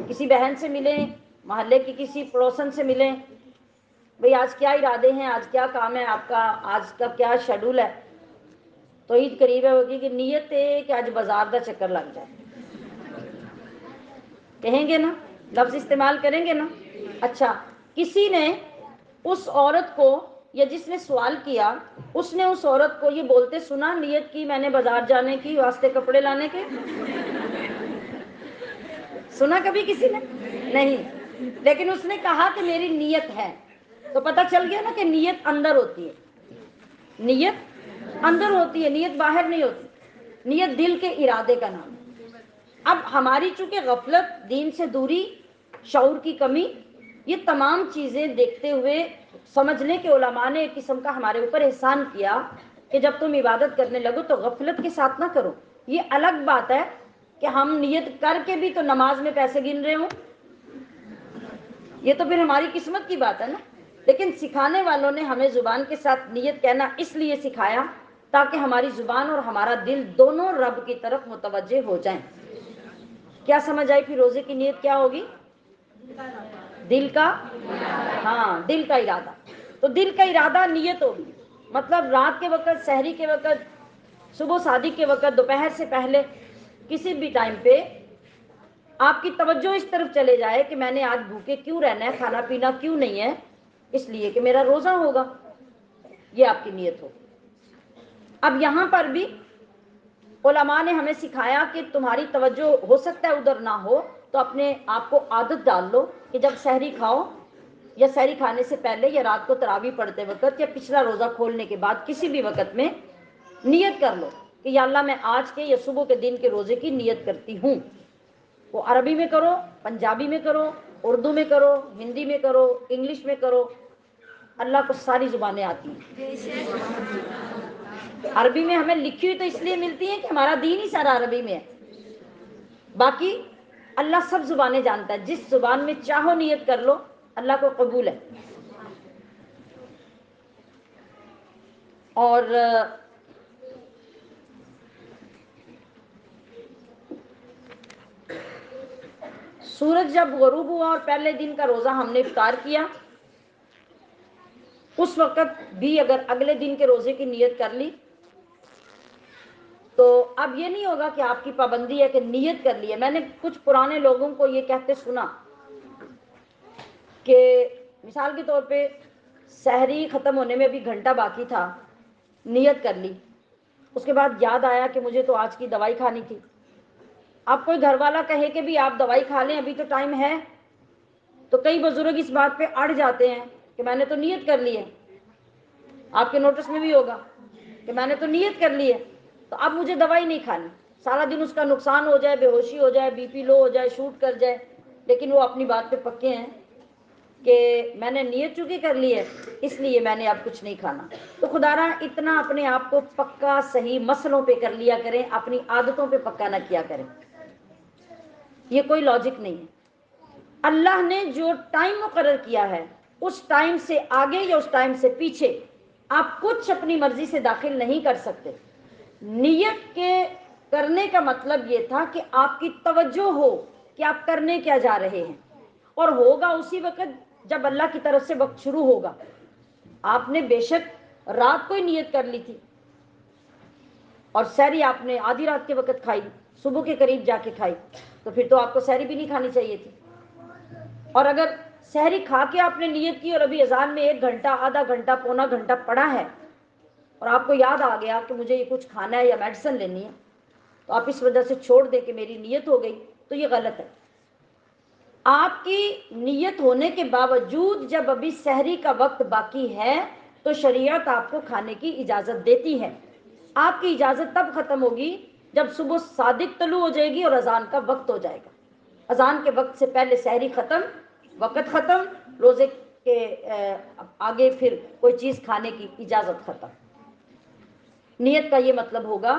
کسی بہن سے ملیں, محلے کی کسی پڑوسن سے ملیں, بھئی آج کیا ارادے ہیں, آج کیا کام ہے آپ کا, آج کا کیا شیڈول ہے, تو عید قریب ہے ہوگی کہ نیت ہے کہ آج بازار دا چکر لگ جائے. کہیں گے نا, لفظ استعمال کریں گے نا. اچھا, کسی نے اس عورت کو یا جس نے سوال کیا اس نے اس عورت کو یہ بولتے سنا نیت کی میں نے بازار جانے کی واسطے کپڑے لانے کے؟ سنا کبھی کسی نے؟ نہیں. لیکن اس نے کہا کہ میری نیت ہے, تو پتہ چل گیا نا کہ نیت اندر ہوتی ہے. نیت اندر ہوتی ہے, نیت باہر نہیں ہوتی. نیت دل کے ارادے کا نام ہے. اب ہماری چونکہ غفلت, دین سے دوری, شعور کی کمی, یہ تمام چیزیں دیکھتے ہوئے سمجھ لیں کہ علماء نے ایک قسم کا ہمارے اوپر احسان کیا کہ جب تم عبادت کرنے لگو تو غفلت کے ساتھ نہ کرو. یہ الگ بات ہے کہ ہم نیت کر کے بھی تو نماز میں پیسے گن رہے ہوں, یہ تو پھر ہماری قسمت کی بات ہے نا. لیکن سکھانے والوں نے ہمیں زبان کے ساتھ نیت کہنا اس لیے سکھایا تاکہ ہماری زبان اور ہمارا دل دونوں رب کی طرف متوجہ ہو جائیں. کیا سمجھ آئی پھر روزے کی نیت کیا ہوگی؟ دل کا, ہاں دل کا ارادہ. تو دل کا ارادہ نیت ہوگی, مطلب رات کے وقت, سحری کے وقت, صبح صادق کے وقت, دوپہر سے پہلے, کسی بھی ٹائم پہ آپ کی توجہ اس طرف چلے جائے کہ میں نے آج بھوکے کیوں رہنا ہے, کھانا پینا کیوں نہیں ہے, اس لیے کہ میرا روزہ ہوگا. یہ آپ کی نیت ہو. اب یہاں پر بھی علماء نے ہمیں سکھایا کہ تمہاری توجہ ہو سکتا ہے ادھر نہ ہو تو اپنے آپ کو عادت ڈال لو کہ جب سحری کھاؤ یا سحری کھانے سے پہلے یا رات کو تراویح پڑھتے وقت یا پچھلا روزہ کھولنے کے بعد کسی بھی وقت میں نیت کر لو کہ یا اللہ میں آج کے یا صبح کے دن کے روزے کی نیت کرتی ہوں. وہ عربی میں کرو, پنجابی میں کرو, اردو میں کرو, ہندی میں کرو, انگلش میں کرو, اللہ کو ساری زبانیں آتی ہیں. عربی میں ہمیں لکھی ہوئی تو اس لیے ملتی ہیں کہ ہمارا دین ہی سارا عربی میں ہے. باقی اللہ سب زبانیں جانتا ہے, جس زبان میں چاہو نیت کر لو, اللہ کو قبول ہے. اور سورج جب غروب ہوا اور پہلے دن کا روزہ ہم نے افطار کیا, اس وقت بھی اگر اگلے دن کے روزے کی نیت کر لی تو اب یہ نہیں ہوگا کہ آپ کی پابندی ہے کہ نیت کر لی ہے. میں نے کچھ پرانے لوگوں کو یہ کہتے سنا کہ مثال کے طور پہ سحری ختم ہونے میں ابھی گھنٹہ باقی تھا, نیت کر لی, اس کے بعد یاد آیا کہ مجھے تو آج کی دوائی کھانی تھی. اب کوئی گھر والا کہے کہ بھی آپ دوائی کھا لیں ابھی تو ٹائم ہے, تو کئی بزرگ اس بات پہ اڑ جاتے ہیں کہ میں نے تو نیت کر لی ہے. آپ کے نوٹس میں بھی ہوگا کہ میں نے تو نیت کر لی ہے تو اب مجھے دوائی نہیں کھانی, سارا دن اس کا نقصان ہو جائے, بے ہوشی ہو جائے, بی پی لو ہو جائے, شوٹ کر جائے, لیکن وہ اپنی بات پہ پکے ہیں کہ میں نے نیت چونکہ کر لی ہے اس لیے میں نے اب کچھ نہیں کھانا. تو خدا را اتنا اپنے آپ کو پکا صحیح مسئلوں پہ کر لیا کریں, اپنی عادتوں پہ پکا نہ کیا کریں. یہ کوئی لاجک نہیں ہے. اللہ نے جو ٹائم مقرر کیا ہے اس ٹائم سے آگے یا اس ٹائم سے پیچھے آپ کچھ اپنی مرضی سے داخل نہیں کر سکتے. نیت کے کرنے کا مطلب یہ تھا کہ آپ کی توجہ ہو کہ آپ کرنے کیا جا رہے ہیں, اور ہوگا اسی وقت جب اللہ کی طرف سے وقت شروع ہوگا. آپ نے بے شک رات کو ہی نیت کر لی تھی اور سحری آپ نے آدھی رات کے وقت کھائی, صبح کے قریب جا کے کھائی, تو پھر تو آپ کو سحری بھی نہیں کھانی چاہیے تھی. اور اگر سحری کھا کے آپ نے نیت کی اور ابھی اذان میں 1 گھنٹہ, آدھا گھنٹہ, پونا گھنٹہ پڑا ہے اور آپ کو یاد آ گیا کہ مجھے یہ کچھ کھانا ہے یا میڈیسن لینی ہے, تو آپ اس وجہ سے چھوڑ دیں کہ میری نیت ہو گئی, تو یہ غلط ہے. آپ کی نیت ہونے کے باوجود جب ابھی سحری کا وقت باقی ہے تو شریعت آپ کو کھانے کی اجازت دیتی ہے. آپ کی اجازت تب ختم ہوگی جب صبح صادق طلوع ہو جائے گی اور اذان کا وقت ہو جائے گا. اذان کے وقت سے پہلے سحری ختم, وقت ختم, روزے کے آگے پھر کوئی چیز کھانے کی اجازت ختم. نیت کا یہ مطلب ہوگا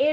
A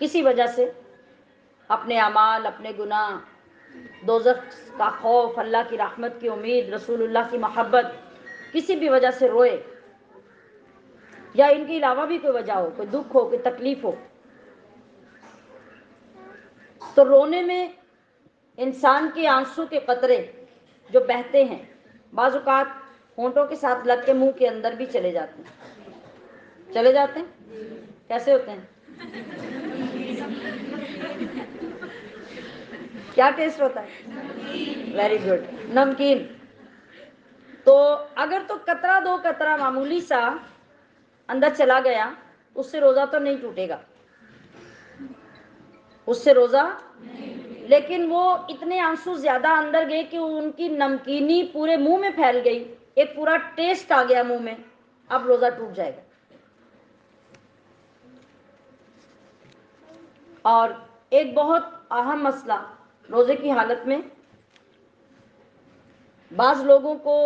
کسی وجہ سے اپنے اعمال، اپنے گناہ، دوزخ کا خوف، اللہ کی رحمت کی امید، رسول اللہ کی محبت، کسی بھی وجہ سے روئے، یا ان کے علاوہ بھی کوئی وجہ ہو، کوئی دکھ ہو، کوئی تکلیف ہو، تو رونے میں انسان کے آنسو کے قطرے جو بہتے ہیں بعض اوقات ہونٹوں کے ساتھ لگ کے منہ کے اندر بھی چلے جاتے ہیں. چلے جاتے ہیں؟ کیسے ہوتے ہیں؟ کیا ٹیسٹ ہوتا ہے؟ ویری گڈ، نمکین. تو اگر تو قطرہ دو قطرہ معمولی سا اندر چلا گیا، اس سے روزہ تو نہیں ٹوٹے گا، اس سے روزہ، لیکن وہ اتنے آنسو زیادہ اندر گئے کہ ان کی نمکینی پورے منہ میں پھیل گئی، ایک پورا ٹیسٹ آ گیا منہ میں، اب روزہ ٹوٹ جائے گا. اور ایک بہت اہم مسئلہ روزے کی حالت میں، بعض لوگوں کو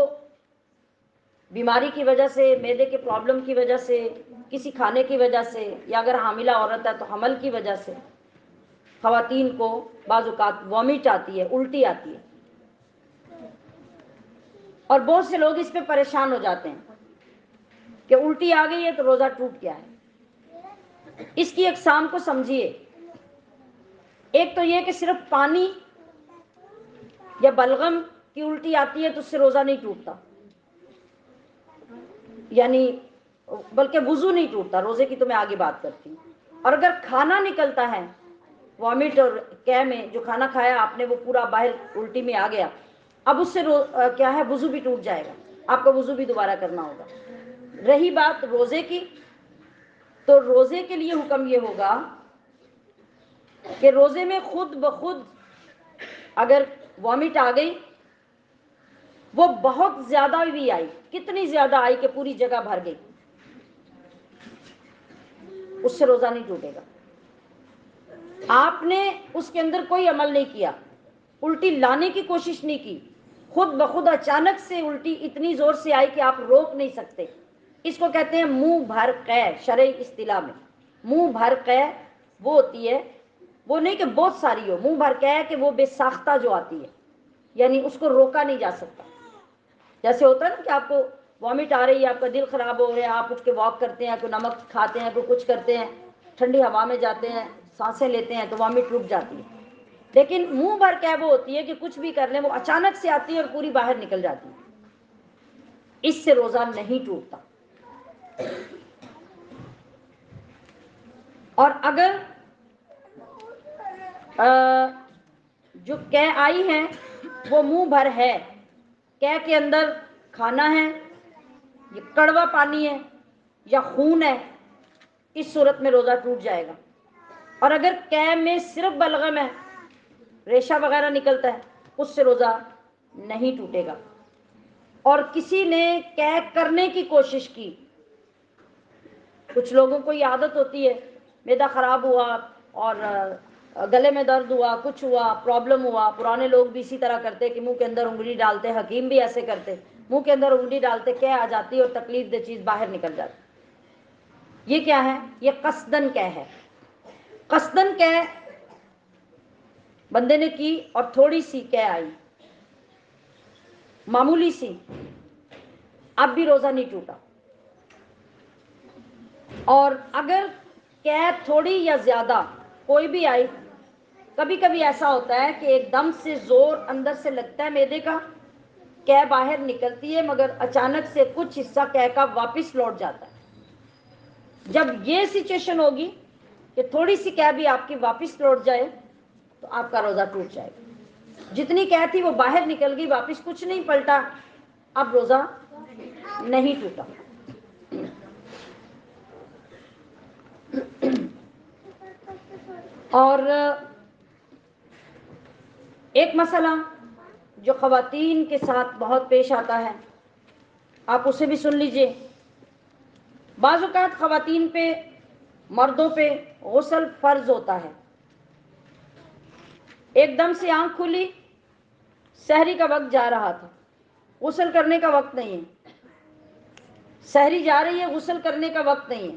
بیماری کی وجہ سے، معدے کے پرابلم کی وجہ سے، کسی کھانے کی وجہ سے، یا اگر حاملہ عورت ہے تو حمل کی وجہ سے خواتین کو بعض اوقات وامٹ آتی ہے، الٹی آتی ہے، اور بہت سے لوگ اس پہ پریشان ہو جاتے ہیں کہ الٹی آ گئی ہے تو روزہ ٹوٹ گیا ہے. اس کی اقسام کو سمجھیے. ایک تو یہ کہ صرف پانی یا بلغم کی الٹی آتی ہے تو اس سے روزہ نہیں ٹوٹتا، یعنی بلکہ وضو نہیں ٹوٹتا، روزے کی تو میں آگے بات کرتی ہوں. اور اگر کھانا نکلتا ہے وامٹ اور قے میں، جو کھانا کھایا آپ نے وہ پورا باہر الٹی میں آ گیا، اب اس سے کیا ہے، وضو بھی ٹوٹ جائے گا، آپ کو وضو بھی دوبارہ کرنا ہوگا. رہی بات روزے کی، تو روزے کے لیے حکم یہ ہوگا کہ روزے میں خود بخود اگر وامٹ آ گئی، وہ بہت زیادہ بھی آئی، کتنی زیادہ آئی کہ پوری جگہ بھر گئی، اس سے روزہ نہیں ٹوٹے گا. آپ نے اس کے اندر کوئی عمل نہیں کیا، الٹی لانے کی کوشش نہیں کی، خود بخود اچانک سے الٹی اتنی زور سے آئی کہ آپ روک نہیں سکتے. اس کو کہتے ہیں منہ بھر قے. شرعی اصطلاح میں منہ بھر قے وہ ہوتی ہے، وہ نہیں کہ بہت ساری ہو، منہ بھر قے کہ وہ بے ساختہ جو آتی ہے، یعنی اس کو روکا نہیں جا سکتا. جیسے ہوتا ہے نا کہ آپ کو وامٹ آ رہی ہے، آپ کا دل خراب ہو رہا ہے، آپ اٹھ کے واک کرتے ہیں، کوئی نمک کھاتے ہیں، کوئی کچھ کرتے ہیں، ٹھنڈی ہوا میں جاتے ہیں، سانسیں لیتے ہیں تو وامٹ رک جاتی ہے. لیکن منہ بھر قے وہ ہوتی ہے کہ کچھ بھی کر لیں وہ اچانک سے آتی ہے اور پوری باہر نکل جاتی ہے، اس سے روزہ نہیں ٹوٹتا. اور اگر جو قے آئی ہے وہ منہ بھر ہے، قے کے اندر کھانا ہے، یہ کڑوا پانی ہے یا خون ہے، اس صورت میں روزہ ٹوٹ جائے گا. اور اگر قے میں صرف بلغم ہے، ریشہ وغیرہ نکلتا ہے، اس سے روزہ نہیں ٹوٹے گا. اور کسی نے قے کرنے کی کوشش کی، کچھ لوگوں کو یہ عادت ہوتی ہے، معدہ خراب ہوا اور گلے میں درد ہوا، کچھ ہوا، پرابلم ہوا، پرانے لوگ بھی اسی طرح کرتے کہ منہ کے اندر انگلی ڈالتے، حکیم بھی ایسے کرتے، منہ کے اندر انگلی ڈالتے، قے آ جاتی اور تکلیف دہ چیز باہر نکل جاتی. یہ کیا ہے؟ یہ قصدن قے ہے. قصدن قے بندے نے کی اور تھوڑی سی قے آئی، معمولی سی، اب بھی روزہ نہیں ٹوٹا. اور اگر قے تھوڑی یا زیادہ کوئی بھی آئی، کبھی کبھی ایسا ہوتا ہے کہ ایک دم سے زور اندر سے لگتا ہے معدے کا، قے باہر نکلتی ہے، مگر اچانک سے کچھ حصہ قے کا واپس لوٹ جاتا ہے. جب یہ سچویشن ہوگی کہ تھوڑی سی قے بھی آپ کی واپس لوٹ جائے تو آپ کا روزہ ٹوٹ جائے گا. جتنی قے تھی وہ باہر نکل گئی، واپس کچھ نہیں پلٹا، اب روزہ نہیں ٹوٹا. اور ایک مسئلہ جو خواتین کے ساتھ بہت پیش آتا ہے، آپ اسے بھی سن لیجئے. بعض اوقات خواتین پہ، مردوں پہ غسل فرض ہوتا ہے، ایک دم سے آنکھ کھلی، سحری کا وقت جا رہا تھا، غسل کرنے کا وقت نہیں ہے، سحری جا رہی ہے، غسل کرنے کا وقت نہیں ہے،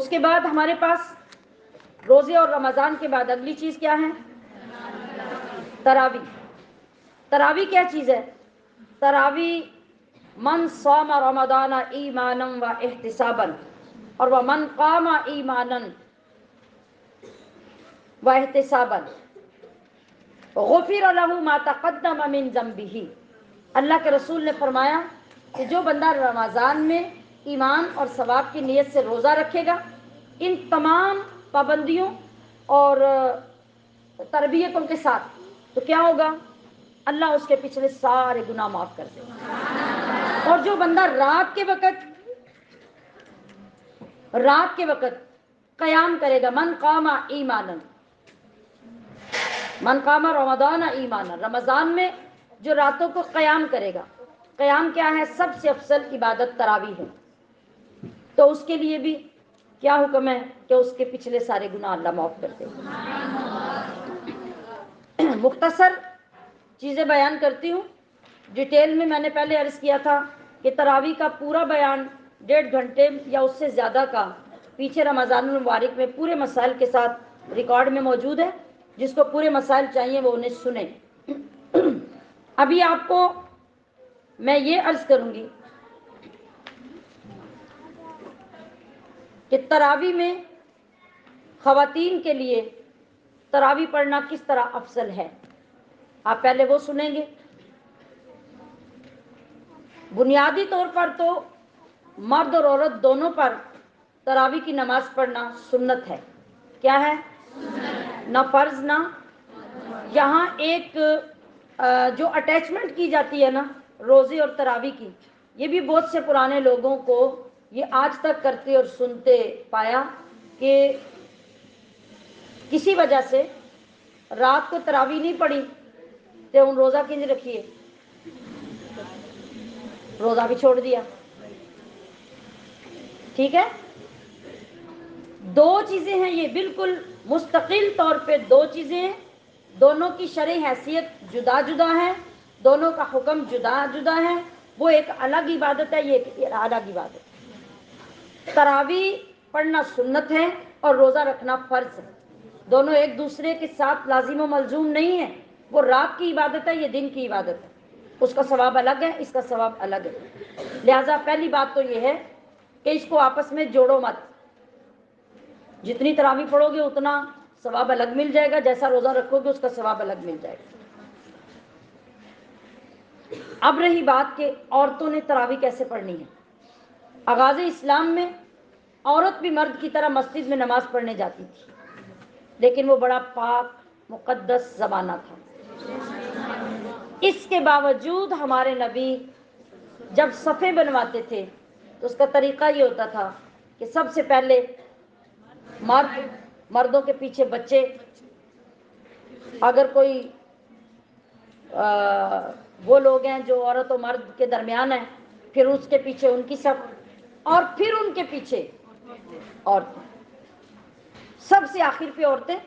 اس کے بعد ہمارے پاس روزے اور رمضان کے بعد اگلی چیز کیا ہے؟ تراویح۔ تراویح کیا چیز ہے؟ تراویح من صام رمضان ایمانا و احتسابا اور ومن قام ایمانا و احتسابا غفر له ما تقدم من ذنبه۔ اللہ کے رسول نے فرمایا کہ جو بندہ رمضان میں ایمان اور ثواب کی نیت سے روزہ رکھے گا، ان تمام پابندیوں اور تربیتوں کے ساتھ، تو کیا ہوگا؟ اللہ اس کے پچھلے سارے گناہ معاف کر دے گا۔ اور جو بندہ رات کے وقت قیام کرے گا، من قام ایمانا، من قام رمضان ایمانا، رمضان میں جو راتوں کو قیام کرے گا، قیام کیا ہے؟ سب سے افضل عبادت تراویح ہے، تو اس کے لیے بھی کیا حکم ہے کہ اس کے پچھلے سارے گناہ اللہ معاف کر دے گا۔ مختصر چیزیں بیان کرتی ہوں، ڈیٹیل میں نے پہلے عرض کیا تھا کہ تراویح کا پورا بیان 1.5 گھنٹے یا اس سے زیادہ کا پیچھے رمضان المبارک میں پورے مسائل کے ساتھ ریکارڈ میں موجود ہے، جس کو پورے مسائل چاہیے وہ انہیں سنیں۔ ابھی آپ کو میں یہ عرض کروں گی کہ تراویح میں خواتین کے لیے تراویح پڑھنا کس طرح افضل ہے، آپ پہلے وہ سنیں گے۔ بنیادی طور پر تو مرد اور عورت دونوں پر تراویح کی نماز پڑھنا سنت ہے۔ کیا ہے؟ نہ فرض نہ، یہاں ایک جو اٹیچمنٹ کی جاتی ہے نا روزے اور تراویح کی، یہ بھی بہت سے پرانے لوگوں کو یہ آج تک کرتے اور سنتے پایا کہ کسی وجہ سے رات کو تراویح نہیں پڑھی تو ان روزہ کنج رکھیے، روزہ بھی چھوڑ دیا۔ ٹھیک ہے، دو چیزیں ہیں، یہ بالکل مستقل طور پہ دو چیزیں ہیں، دونوں کی شرعی حیثیت جدا جدا ہے، دونوں کا حکم جدا جدا ہے، وہ ایک الگ عبادت ہے، یہ ایک الگ عبادت ہے۔ تراویح پڑھنا سنت ہے اور روزہ رکھنا فرض ہے، دونوں ایک دوسرے کے ساتھ لازم و ملزوم نہیں ہے، وہ رات کی عبادت ہے، یہ دن کی عبادت ہے، اس کا ثواب الگ ہے، اس کا ثواب الگ ہے۔ لہٰذا پہلی بات تو یہ ہے کہ اس کو آپس میں جوڑو مت، جتنی تراویح پڑھو گے اتنا ثواب الگ مل جائے گا، جیسا روزہ رکھو گے اس کا ثواب الگ مل جائے گا۔ اب رہی بات کہ عورتوں نے تراویح کیسے پڑھنی ہے۔ آغاز اسلام میں عورت بھی مرد کی طرح مسجد میں نماز پڑھنے جاتی تھی، لیکن وہ بڑا پاک مقدس زمانہ تھا۔ اس کے باوجود ہمارے نبی جب صفیں بنواتے تھے تو اس کا طریقہ یہ ہوتا تھا کہ سب سے پہلے مردوں کے پیچھے بچے، اگر کوئی وہ لوگ ہیں جو عورت و مرد کے درمیان ہیں، پھر اس کے پیچھے ان کی صف، اور پھر ان کے پیچھے عورتیں، سب سے آخر پہ عورتیں۔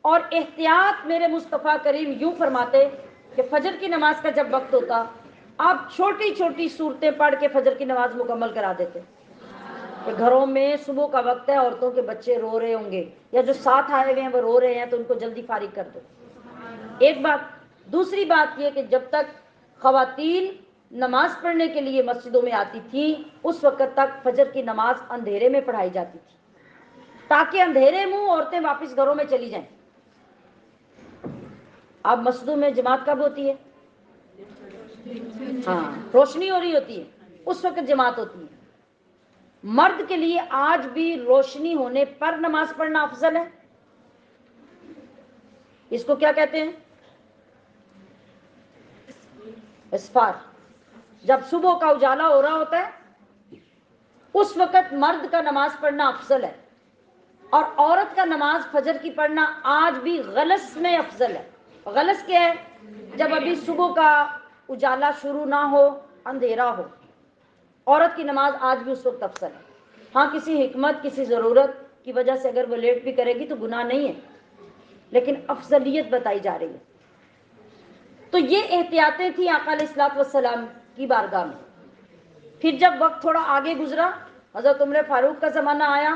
اور احتیاط میرے مصطفیٰ کریم یوں فرماتے کہ فجر کی نماز کا جب وقت ہوتا، آپ چھوٹی چھوٹی صورتیں پڑھ کے فجر کی نماز مکمل کرا دیتے، کہ گھروں میں صبح کا وقت ہے، عورتوں کے بچے رو رہے ہوں گے یا جو ساتھ آئے ہوئے ہیں وہ رو رہے ہیں، تو ان کو جلدی فارغ کر دو۔ ایک بات۔ دوسری بات یہ کہ جب تک خواتین نماز پڑھنے کے لیے مسجدوں میں آتی تھی، اس وقت تک فجر کی نماز اندھیرے میں پڑھائی جاتی تھی، تاکہ اندھیرے منہ عورتیں واپس گھروں میں چلی جائیں۔ اب مسجدوں میں جماعت کب ہوتی ہے؟ ہاں، روشنی ہو رہی ہوتی ہے، اس وقت جماعت ہوتی ہے۔ مرد کے لیے آج بھی روشنی ہونے پر نماز پڑھنا افضل ہے۔ اس کو کیا کہتے ہیں؟ اسفار۔ جب صبح کا اجالا ہو رہا ہوتا ہے اس وقت مرد کا نماز پڑھنا افضل ہے، اور عورت کا نماز فجر کی پڑھنا آج بھی غلس میں افضل ہے۔ غلس کیا ہے؟ جب ابھی صبح کا اجالا شروع نہ ہو، اندھیرا ہو، عورت کی نماز آج بھی اس وقت افضل ہے۔ ہاں کسی حکمت، کسی ضرورت کی وجہ سے اگر وہ لیٹ بھی کرے گی تو گناہ نہیں ہے، لیکن افضلیت بتائی جا رہی ہے۔ تو یہ احتیاطیں تھیں آقا علیہ الصلوۃ والسلام کی بارگاہ میں۔ پھر جب وقت تھوڑا آگے گزرا، حضرت عمر فاروق کا زمانہ آیا،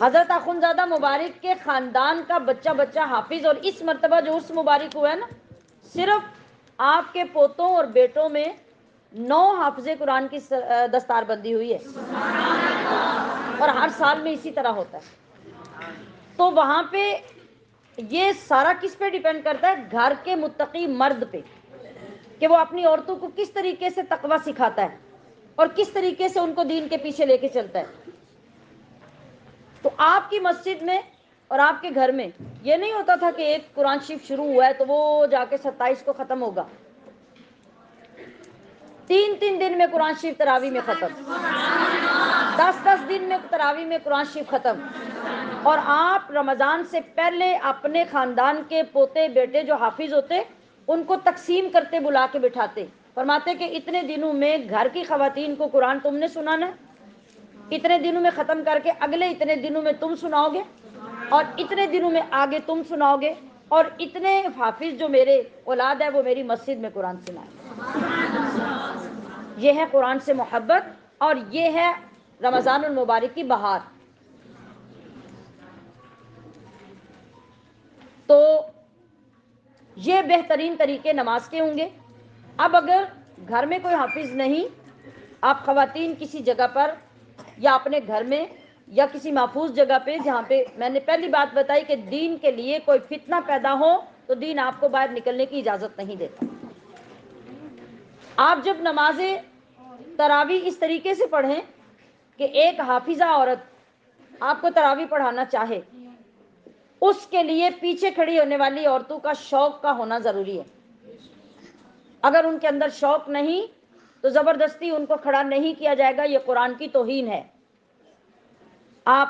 حضرت اخندزادہ مبارک کے خاندان کا بچہ بچہ حافظ، اور اس مرتبہ جو عرس مبارک ہوا ہے نا، صرف آپ کے پوتوں اور بیٹوں میں 9 حافظ قرآن کی دستار بندی ہوئی ہے، اور ہر سال میں اسی طرح ہوتا ہے۔ تو وہاں پہ یہ سارا کس پہ ڈیپینڈ کرتا ہے؟ گھر کے متقی مرد پہ، کہ وہ اپنی عورتوں کو کس طریقے سے تقویٰ سکھاتا ہے اور کس طریقے سے ان کو دین کے پیچھے لے کے چلتا ہے۔ تو آپ کی مسجد میں اور آپ کے گھر میں یہ نہیں ہوتا تھا کہ ایک قرآن شریف شروع ہوا ہے تو وہ جا کے 27 کو ختم ہوگا، 3 دن میں قرآن شریف تراویح میں ختم، 10 دن میں تراویح میں قرآن شریف ختم۔ اور آپ رمضان سے پہلے اپنے خاندان کے پوتے بیٹے جو حافظ ہوتے ان کو تقسیم کرتے، بلا کے بٹھاتے، فرماتے کہ اتنے دنوں میں گھر کی خواتین کو قرآن تم نے سنانا ہے، اتنے دنوں میں ختم کر کے اگلے اتنے دنوں میں تم سناؤ گے، اور اتنے دنوں میں آگے تم سناؤ گے، اور اتنے حافظ جو میرے اولاد ہے وہ میری مسجد میں قرآن سنائیں۔ یہ ہے قرآن سے محبت، اور یہ ہے رمضان المبارک کی بہار۔ تو یہ بہترین طریقے نماز کے ہوں گے۔ اب اگر گھر میں کوئی حافظ نہیں، آپ خواتین کسی جگہ پر یا اپنے گھر میں یا کسی محفوظ جگہ پہ، جہاں پہ میں نے پہلی بات بتائی کہ دین کے لیے کوئی فتنہ پیدا ہو تو دین آپ کو باہر نکلنے کی اجازت نہیں دیتا۔ آپ جب نماز تراویح اس طریقے سے پڑھیں کہ ایک حافظہ عورت آپ کو تراویح پڑھانا چاہے، اس کے لیے پیچھے کھڑی ہونے والی عورتوں کا شوق کا ہونا ضروری ہے۔ اگر ان کے اندر شوق نہیں تو زبردستی ان کو کھڑا نہیں کیا جائے گا، یہ قرآن کی توہین ہے۔ آپ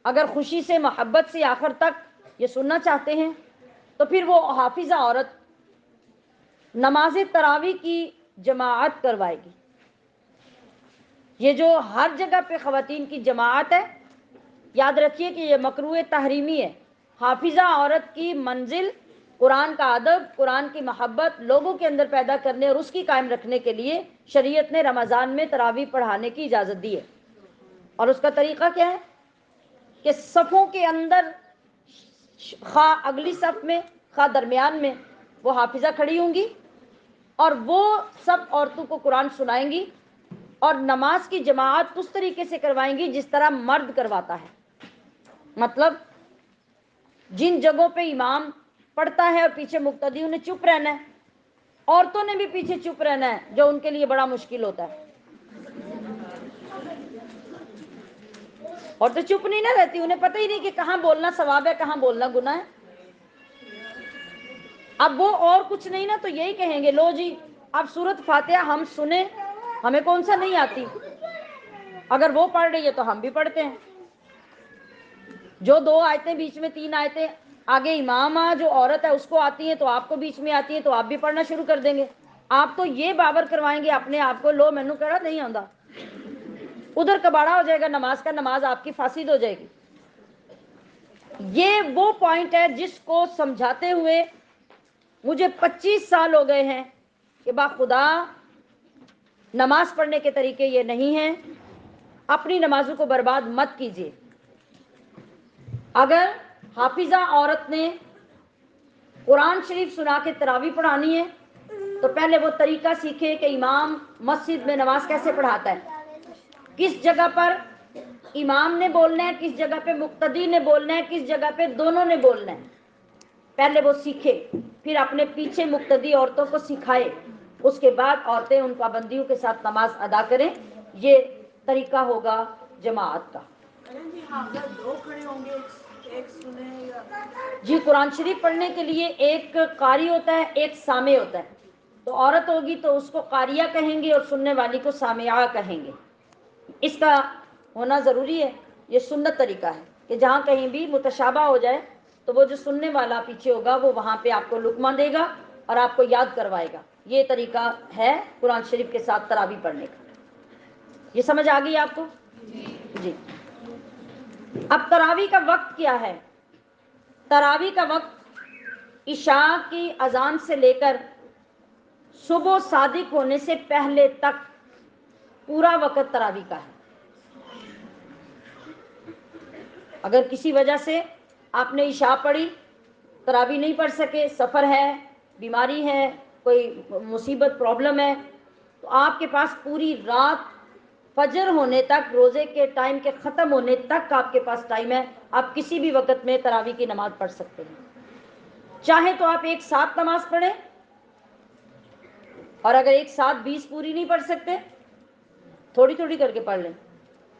اگر خوشی سے محبت سے آخر تک یہ سننا چاہتے ہیں تو پھر وہ حافظہ عورت نماز تراویح کی جماعت کروائے گی۔ یہ جو ہر جگہ پہ خواتین کی جماعت ہے، یاد رکھیے کہ یہ مکروہ تحریمی ہے۔ حافظہ عورت کی منزل قرآن کا ادب، قرآن کی محبت لوگوں کے اندر پیدا کرنے اور اس کی قائم رکھنے کے لیے شریعت نے رمضان میں تراویح پڑھانے کی اجازت دی ہے۔ اور اس کا طریقہ کیا ہے کہ صفوں کے اندر، خواہ اگلی صف میں خواہ درمیان میں، وہ حافظہ کھڑی ہوں گی اور وہ سب عورتوں کو قرآن سنائیں گی، اور نماز کی جماعت اس طریقے سے کروائیں گی جس طرح مرد کرواتا ہے۔ مطلب جن جگہوں پہ امام پڑھتا ہے اور پیچھے مقتدیوں نے چپ رہنا ہے، عورتوں نے بھی پیچھے چپ رہنا ہے، جو ان کے لیے بڑا مشکل ہوتا ہے۔ اور تو چپ نہیں نہ رہتی، انہیں پتہ ہی نہیں کہ کہاں بولنا ثواب ہے کہاں بولنا گناہ ہے۔ اب وہ اور کچھ نہیں نا تو یہی کہیں گے، لو جی اب سورۃ فاتحہ ہم سنیں، ہمیں کون سا نہیں آتی، اگر وہ پڑھ رہی ہے تو ہم بھی پڑھتے ہیں۔ جو 2 آیتیں بیچ میں 3 آیتیں آگے امام جو عورت ہے اس کو آتی ہیں تو آپ کو بیچ میں آتی ہیں تو آپ بھی پڑھنا شروع کر دیں گے۔ آپ تو یہ باور کروائیں گے اپنے آپ کو، لو مینو کہڑا نہیں آندا، ادھر کباڑا ہو جائے گا نماز کا، نماز آپ کی فاسد ہو جائے گی۔ یہ وہ پوائنٹ ہے جس کو سمجھاتے ہوئے مجھے 25 سال ہو گئے ہیں کہ باخدا نماز پڑھنے کے طریقے یہ نہیں ہیں، اپنی نمازوں کو برباد مت کیجیے۔ اگر حافظہ عورت نے قرآن شریف سنا کے تراویح پڑھانی ہے تو پہلے وہ طریقہ سیکھے کہ امام مسجد میں نماز کیسے پڑھاتا ہے، کس جگہ پر امام نے بولنا ہے، کس جگہ پہ مقتدی نے بولنا ہے، کس جگہ پہ دونوں نے بولنا ہے، پہلے وہ سیکھے، پھر اپنے پیچھے مقتدی عورتوں کو سکھائے، اس کے بعد عورتیں ان پابندیوں کے ساتھ نماز ادا کریں۔ یہ طریقہ ہوگا جماعت کا۔ جی قرآن شریف پڑھنے کے لیے ایک قاری ہوتا ہے، ایک سامع ہوتا ہے۔ تو عورت ہوگی تو اس کو قاریہ کہیں گے اور سننے والی کو سامعہ کہیں گے۔ اس کا ہونا ضروری ہے، یہ سنت طریقہ ہے کہ جہاں کہیں بھی متشابہ ہو جائے تو وہ جو سننے والا پیچھے ہوگا وہ وہاں پہ آپ کو لقمہ دے گا اور آپ کو یاد کروائے گا۔ یہ طریقہ ہے قرآن شریف کے ساتھ تراویح پڑھنے کا۔ یہ سمجھ آ گئی آپ کو؟ جی۔ اب تراویح کا وقت کیا ہے؟ تراویح کا وقت عشاء کی اذان سے لے کر صبح صادق ہونے سے پہلے تک پورا وقت تراویح کا ہے۔ اگر کسی وجہ سے آپ نے عشاء پڑھی، تراویح نہیں پڑھ سکے، سفر ہے، بیماری ہے، کوئی مصیبت پرابلم ہے، تو آپ کے پاس پوری رات فجر ہونے تک، روزے کے ٹائم کے ختم ہونے تک آپ کے پاس ٹائم ہے، آپ کسی بھی وقت میں تراویح کی نماز پڑھ سکتے ہیں۔ چاہے تو آپ ایک ساتھ نماز پڑھیں، اور اگر ایک ساتھ 20 پوری نہیں پڑھ سکتے، تھوڑی تھوڑی کر کے پڑھ لیں،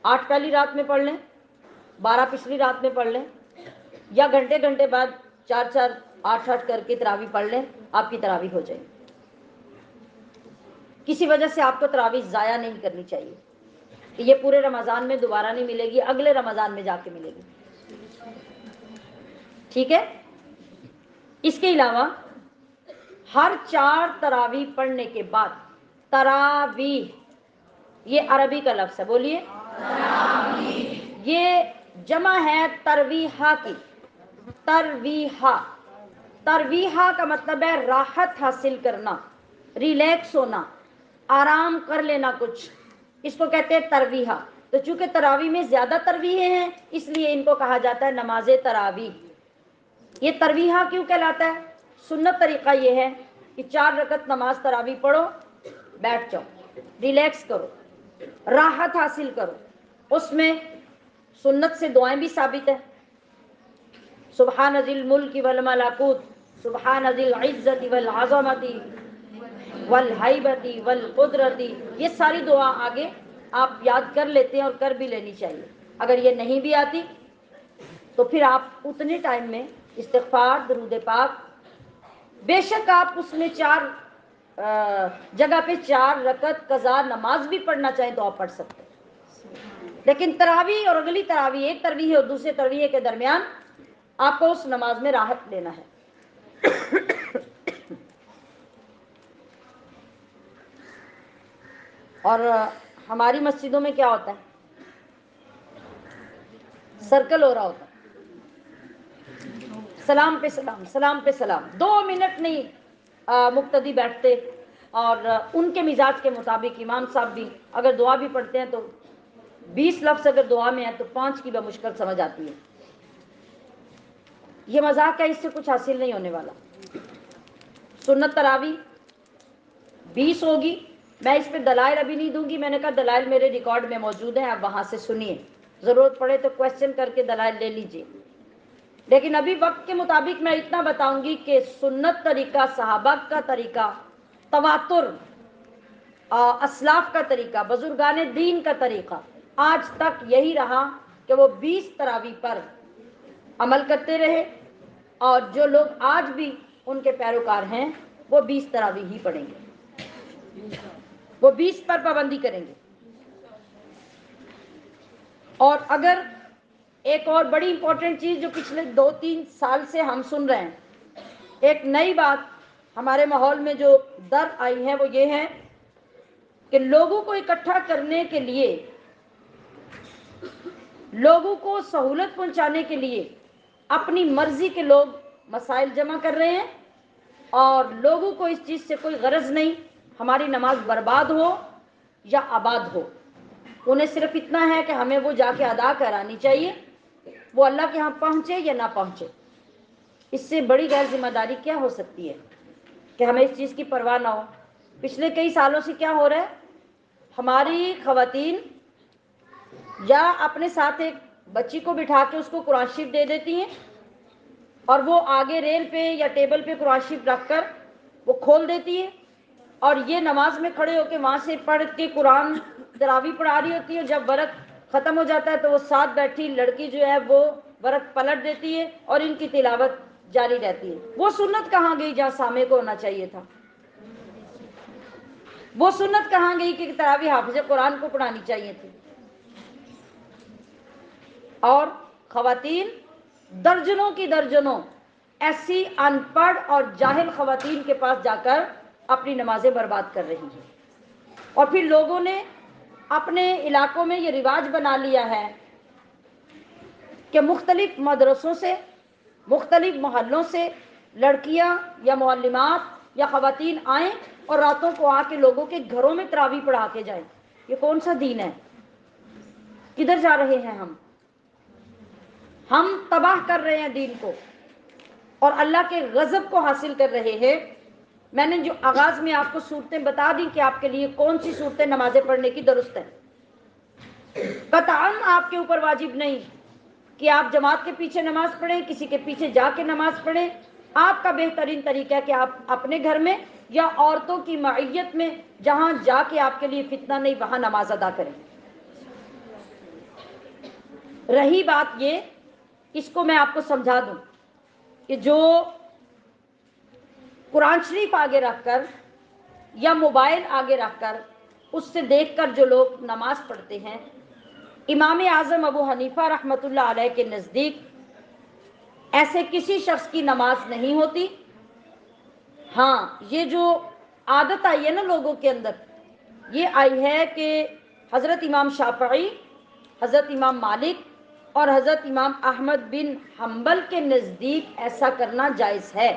8 پہلی رات میں پڑھ لیں، 12 پچھلی رات میں پڑھ لیں، یا گھنٹے گھنٹے بعد 4 4 8 8 کر کے تراویح پڑھ لیں، آپ کی تراویح ہو جائے۔ کسی وجہ سے آپ کو تراویح ضائع نہیں کرنی چاہیے کہ یہ پورے رمضان میں دوبارہ نہیں ملے گی، اگلے رمضان میں جا کے ملے گی، ٹھیک ہے؟ اس کے علاوہ ہر 4 تراویح پڑھنے کے بعد، تراویح یہ عربی کا لفظ ہے، بولیے یہ جمع ہے ترویحہ کی، ترویحہ، ترویحہ کا مطلب ہے راحت حاصل کرنا، ریلیکس ہونا، آرام کر لینا کچھ، اس کو کہتے ہیں ترویحہ۔ تو چونکہ تراویح میں زیادہ ترویحیں ہیں، اس لیے ان کو کہا جاتا ہے نماز تراویح۔ یہ ترویحہ کیوں کہلاتا ہے؟ سنت طریقہ یہ ہے کہ 4 رکعت نماز تراویح پڑھو، بیٹھ جاؤ، ریلیکس کرو، راحت حاصل کرو۔ اس میں سنت سے دعائیں بھی ثابت ہیں، سبحان ذی الملک والملکوت، سبحان ذی العزت والعظمت والہیبت والقدرت، یہ ساری دعا آگے آپ یاد کر لیتے ہیں اور کر بھی لینی چاہیے۔ اگر یہ نہیں بھی آتی تو پھر آپ اتنے ٹائم میں استغفار، درود پاک، بے شک آپ اس میں 4 جگہ پہ 4 رکعت قضا نماز بھی پڑھنا چاہیں تو آپ پڑھ سکتے ہیں، لیکن تراویح اور اگلی تراویح، ایک تراویح اور دوسرے تراویح کے درمیان آپ کو اس نماز میں راحت لینا ہے۔ اور ہماری مسجدوں میں کیا ہوتا ہے؟ سرکل ہو رہا ہوتا ہے، سلام پہ سلام، سلام پہ سلام، 2 منٹ نہیں مقتدی بیٹھتے، اور ان کے مزاج کے مطابق امام صاحب بھی اگر دعا بھی پڑھتے ہیں تو 20 لفظ اگر دعا میں ہے تو 5 کی بمشکل سمجھ آتی ہے۔ یہ مذاق ہے، اس سے کچھ حاصل نہیں ہونے والا۔ سنت تراویح 20 ہوگی، میں اس پہ دلائل ابھی نہیں دوں گی، میں نے کہا دلائل میرے ریکارڈ میں موجود ہیں، آپ وہاں سے سنیے، ضرورت پڑے تو کویسچن کر کے دلائل لے لیجیے، لیکن ابھی وقت کے مطابق میں اتنا بتاؤں گی کہ سنت طریقہ، صحابہ کا طریقہ، تواتر، اسلاف کا طریقہ، بزرگان دین کا طریقہ آج تک یہی رہا کہ وہ 20 تراویح پر عمل کرتے رہے، اور جو لوگ آج بھی ان کے پیروکار ہیں وہ 20 تراویح ہی پڑھیں گے، وہ 20 پر پابندی کریں گے۔ اور اگر ایک اور بڑی امپورٹنٹ چیز جو پچھلے 2-3 سال سے ہم سن رہے ہیں، ایک نئی بات ہمارے ماحول میں جو در آئی ہے وہ یہ ہے کہ لوگوں کو اکٹھا کرنے کے لیے، لوگوں کو سہولت پہنچانے کے لیے اپنی مرضی کے لوگ مسائل جمع کر رہے ہیں، اور لوگوں کو اس چیز سے کوئی غرض نہیں ہماری نماز برباد ہو یا آباد ہو، انہیں صرف اتنا ہے کہ ہمیں وہ جا کے ادا کرانی چاہیے، وہ اللہ کے ہاں پہنچے یا نہ پہنچے۔ اس سے بڑی غیر ذمہ داری کیا ہو سکتی ہے کہ ہمیں اس چیز کی پرواہ نہ ہو۔ پچھلے کئی سالوں سے کیا ہو رہا ہے، ہماری خواتین یا اپنے ساتھ ایک بچی کو بٹھا کے اس کو قرآن شریف دے دیتی ہیں، اور وہ آگے ریل پہ یا ٹیبل پہ قرآن شریف رکھ کر وہ کھول دیتی ہے، اور یہ نماز میں کھڑے ہو کے وہاں سے پڑھ کے قرآن تراویح پڑھا رہی ہوتی ہے، جب ورق ختم ہو جاتا ہے تو وہ ساتھ بیٹھی لڑکی جو ہے وہ ورق پلٹ دیتی ہے اور ان کی تلاوت جاری رہتی ہے۔ وہ سنت کہاں گئی جہاں سامع کو ہونا چاہیے تھا؟ وہ سنت کہاں گئی کہ تراویح حافظ قرآن کو پڑھانی چاہیے تھی؟ اور خواتین درجنوں کی درجنوں ایسی ان پڑھ اور جاہل خواتین کے پاس جا کر اپنی نمازیں برباد کر رہی ہیں، اور پھر لوگوں نے اپنے علاقوں میں یہ رواج بنا لیا ہے کہ مختلف مدرسوں سے، مختلف محلوں سے لڑکیاں یا معلمات یا خواتین آئیں اور راتوں کو آ کے لوگوں کے گھروں میں تراویح پڑھا کے جائیں۔ یہ کون سا دین ہے؟ کدھر جا رہے ہیں ہم؟ ہم تباہ کر رہے ہیں دین کو اور اللہ کے غضب کو حاصل کر رہے ہیں۔ میں نے جو آغاز میں آپ کو صورتیں بتا دی کہ آپ کے لیے کون سی صورتیں نمازیں پڑھنے کی درست ہیں۔ قطعاً آپ کے اوپر واجب نہیں کہ آپ جماعت کے پیچھے نماز پڑھیں، کسی کے پیچھے جا کے نماز پڑھیں۔ آپ کا بہترین طریقہ ہے کہ آپ اپنے گھر میں یا عورتوں کی معیت میں جہاں جا کے آپ کے لیے فتنہ نہیں وہاں نماز ادا کریں۔ رہی بات یہ، اس کو میں آپ کو سمجھا دوں کہ جو قرآن شریف آگے رکھ کر یا موبائل آگے رکھ کر اس سے دیکھ کر جو لوگ نماز پڑھتے ہیں، امام اعظم ابو حنیفہ رحمۃ اللہ علیہ کے نزدیک ایسے کسی شخص کی نماز نہیں ہوتی۔ ہاں، یہ جو عادت آئی ہے نا لوگوں کے اندر، یہ آئی ہے کہ حضرت امام شافعی، حضرت امام مالک اور حضرت امام احمد بن حنبل کے نزدیک ایسا کرنا جائز ہے،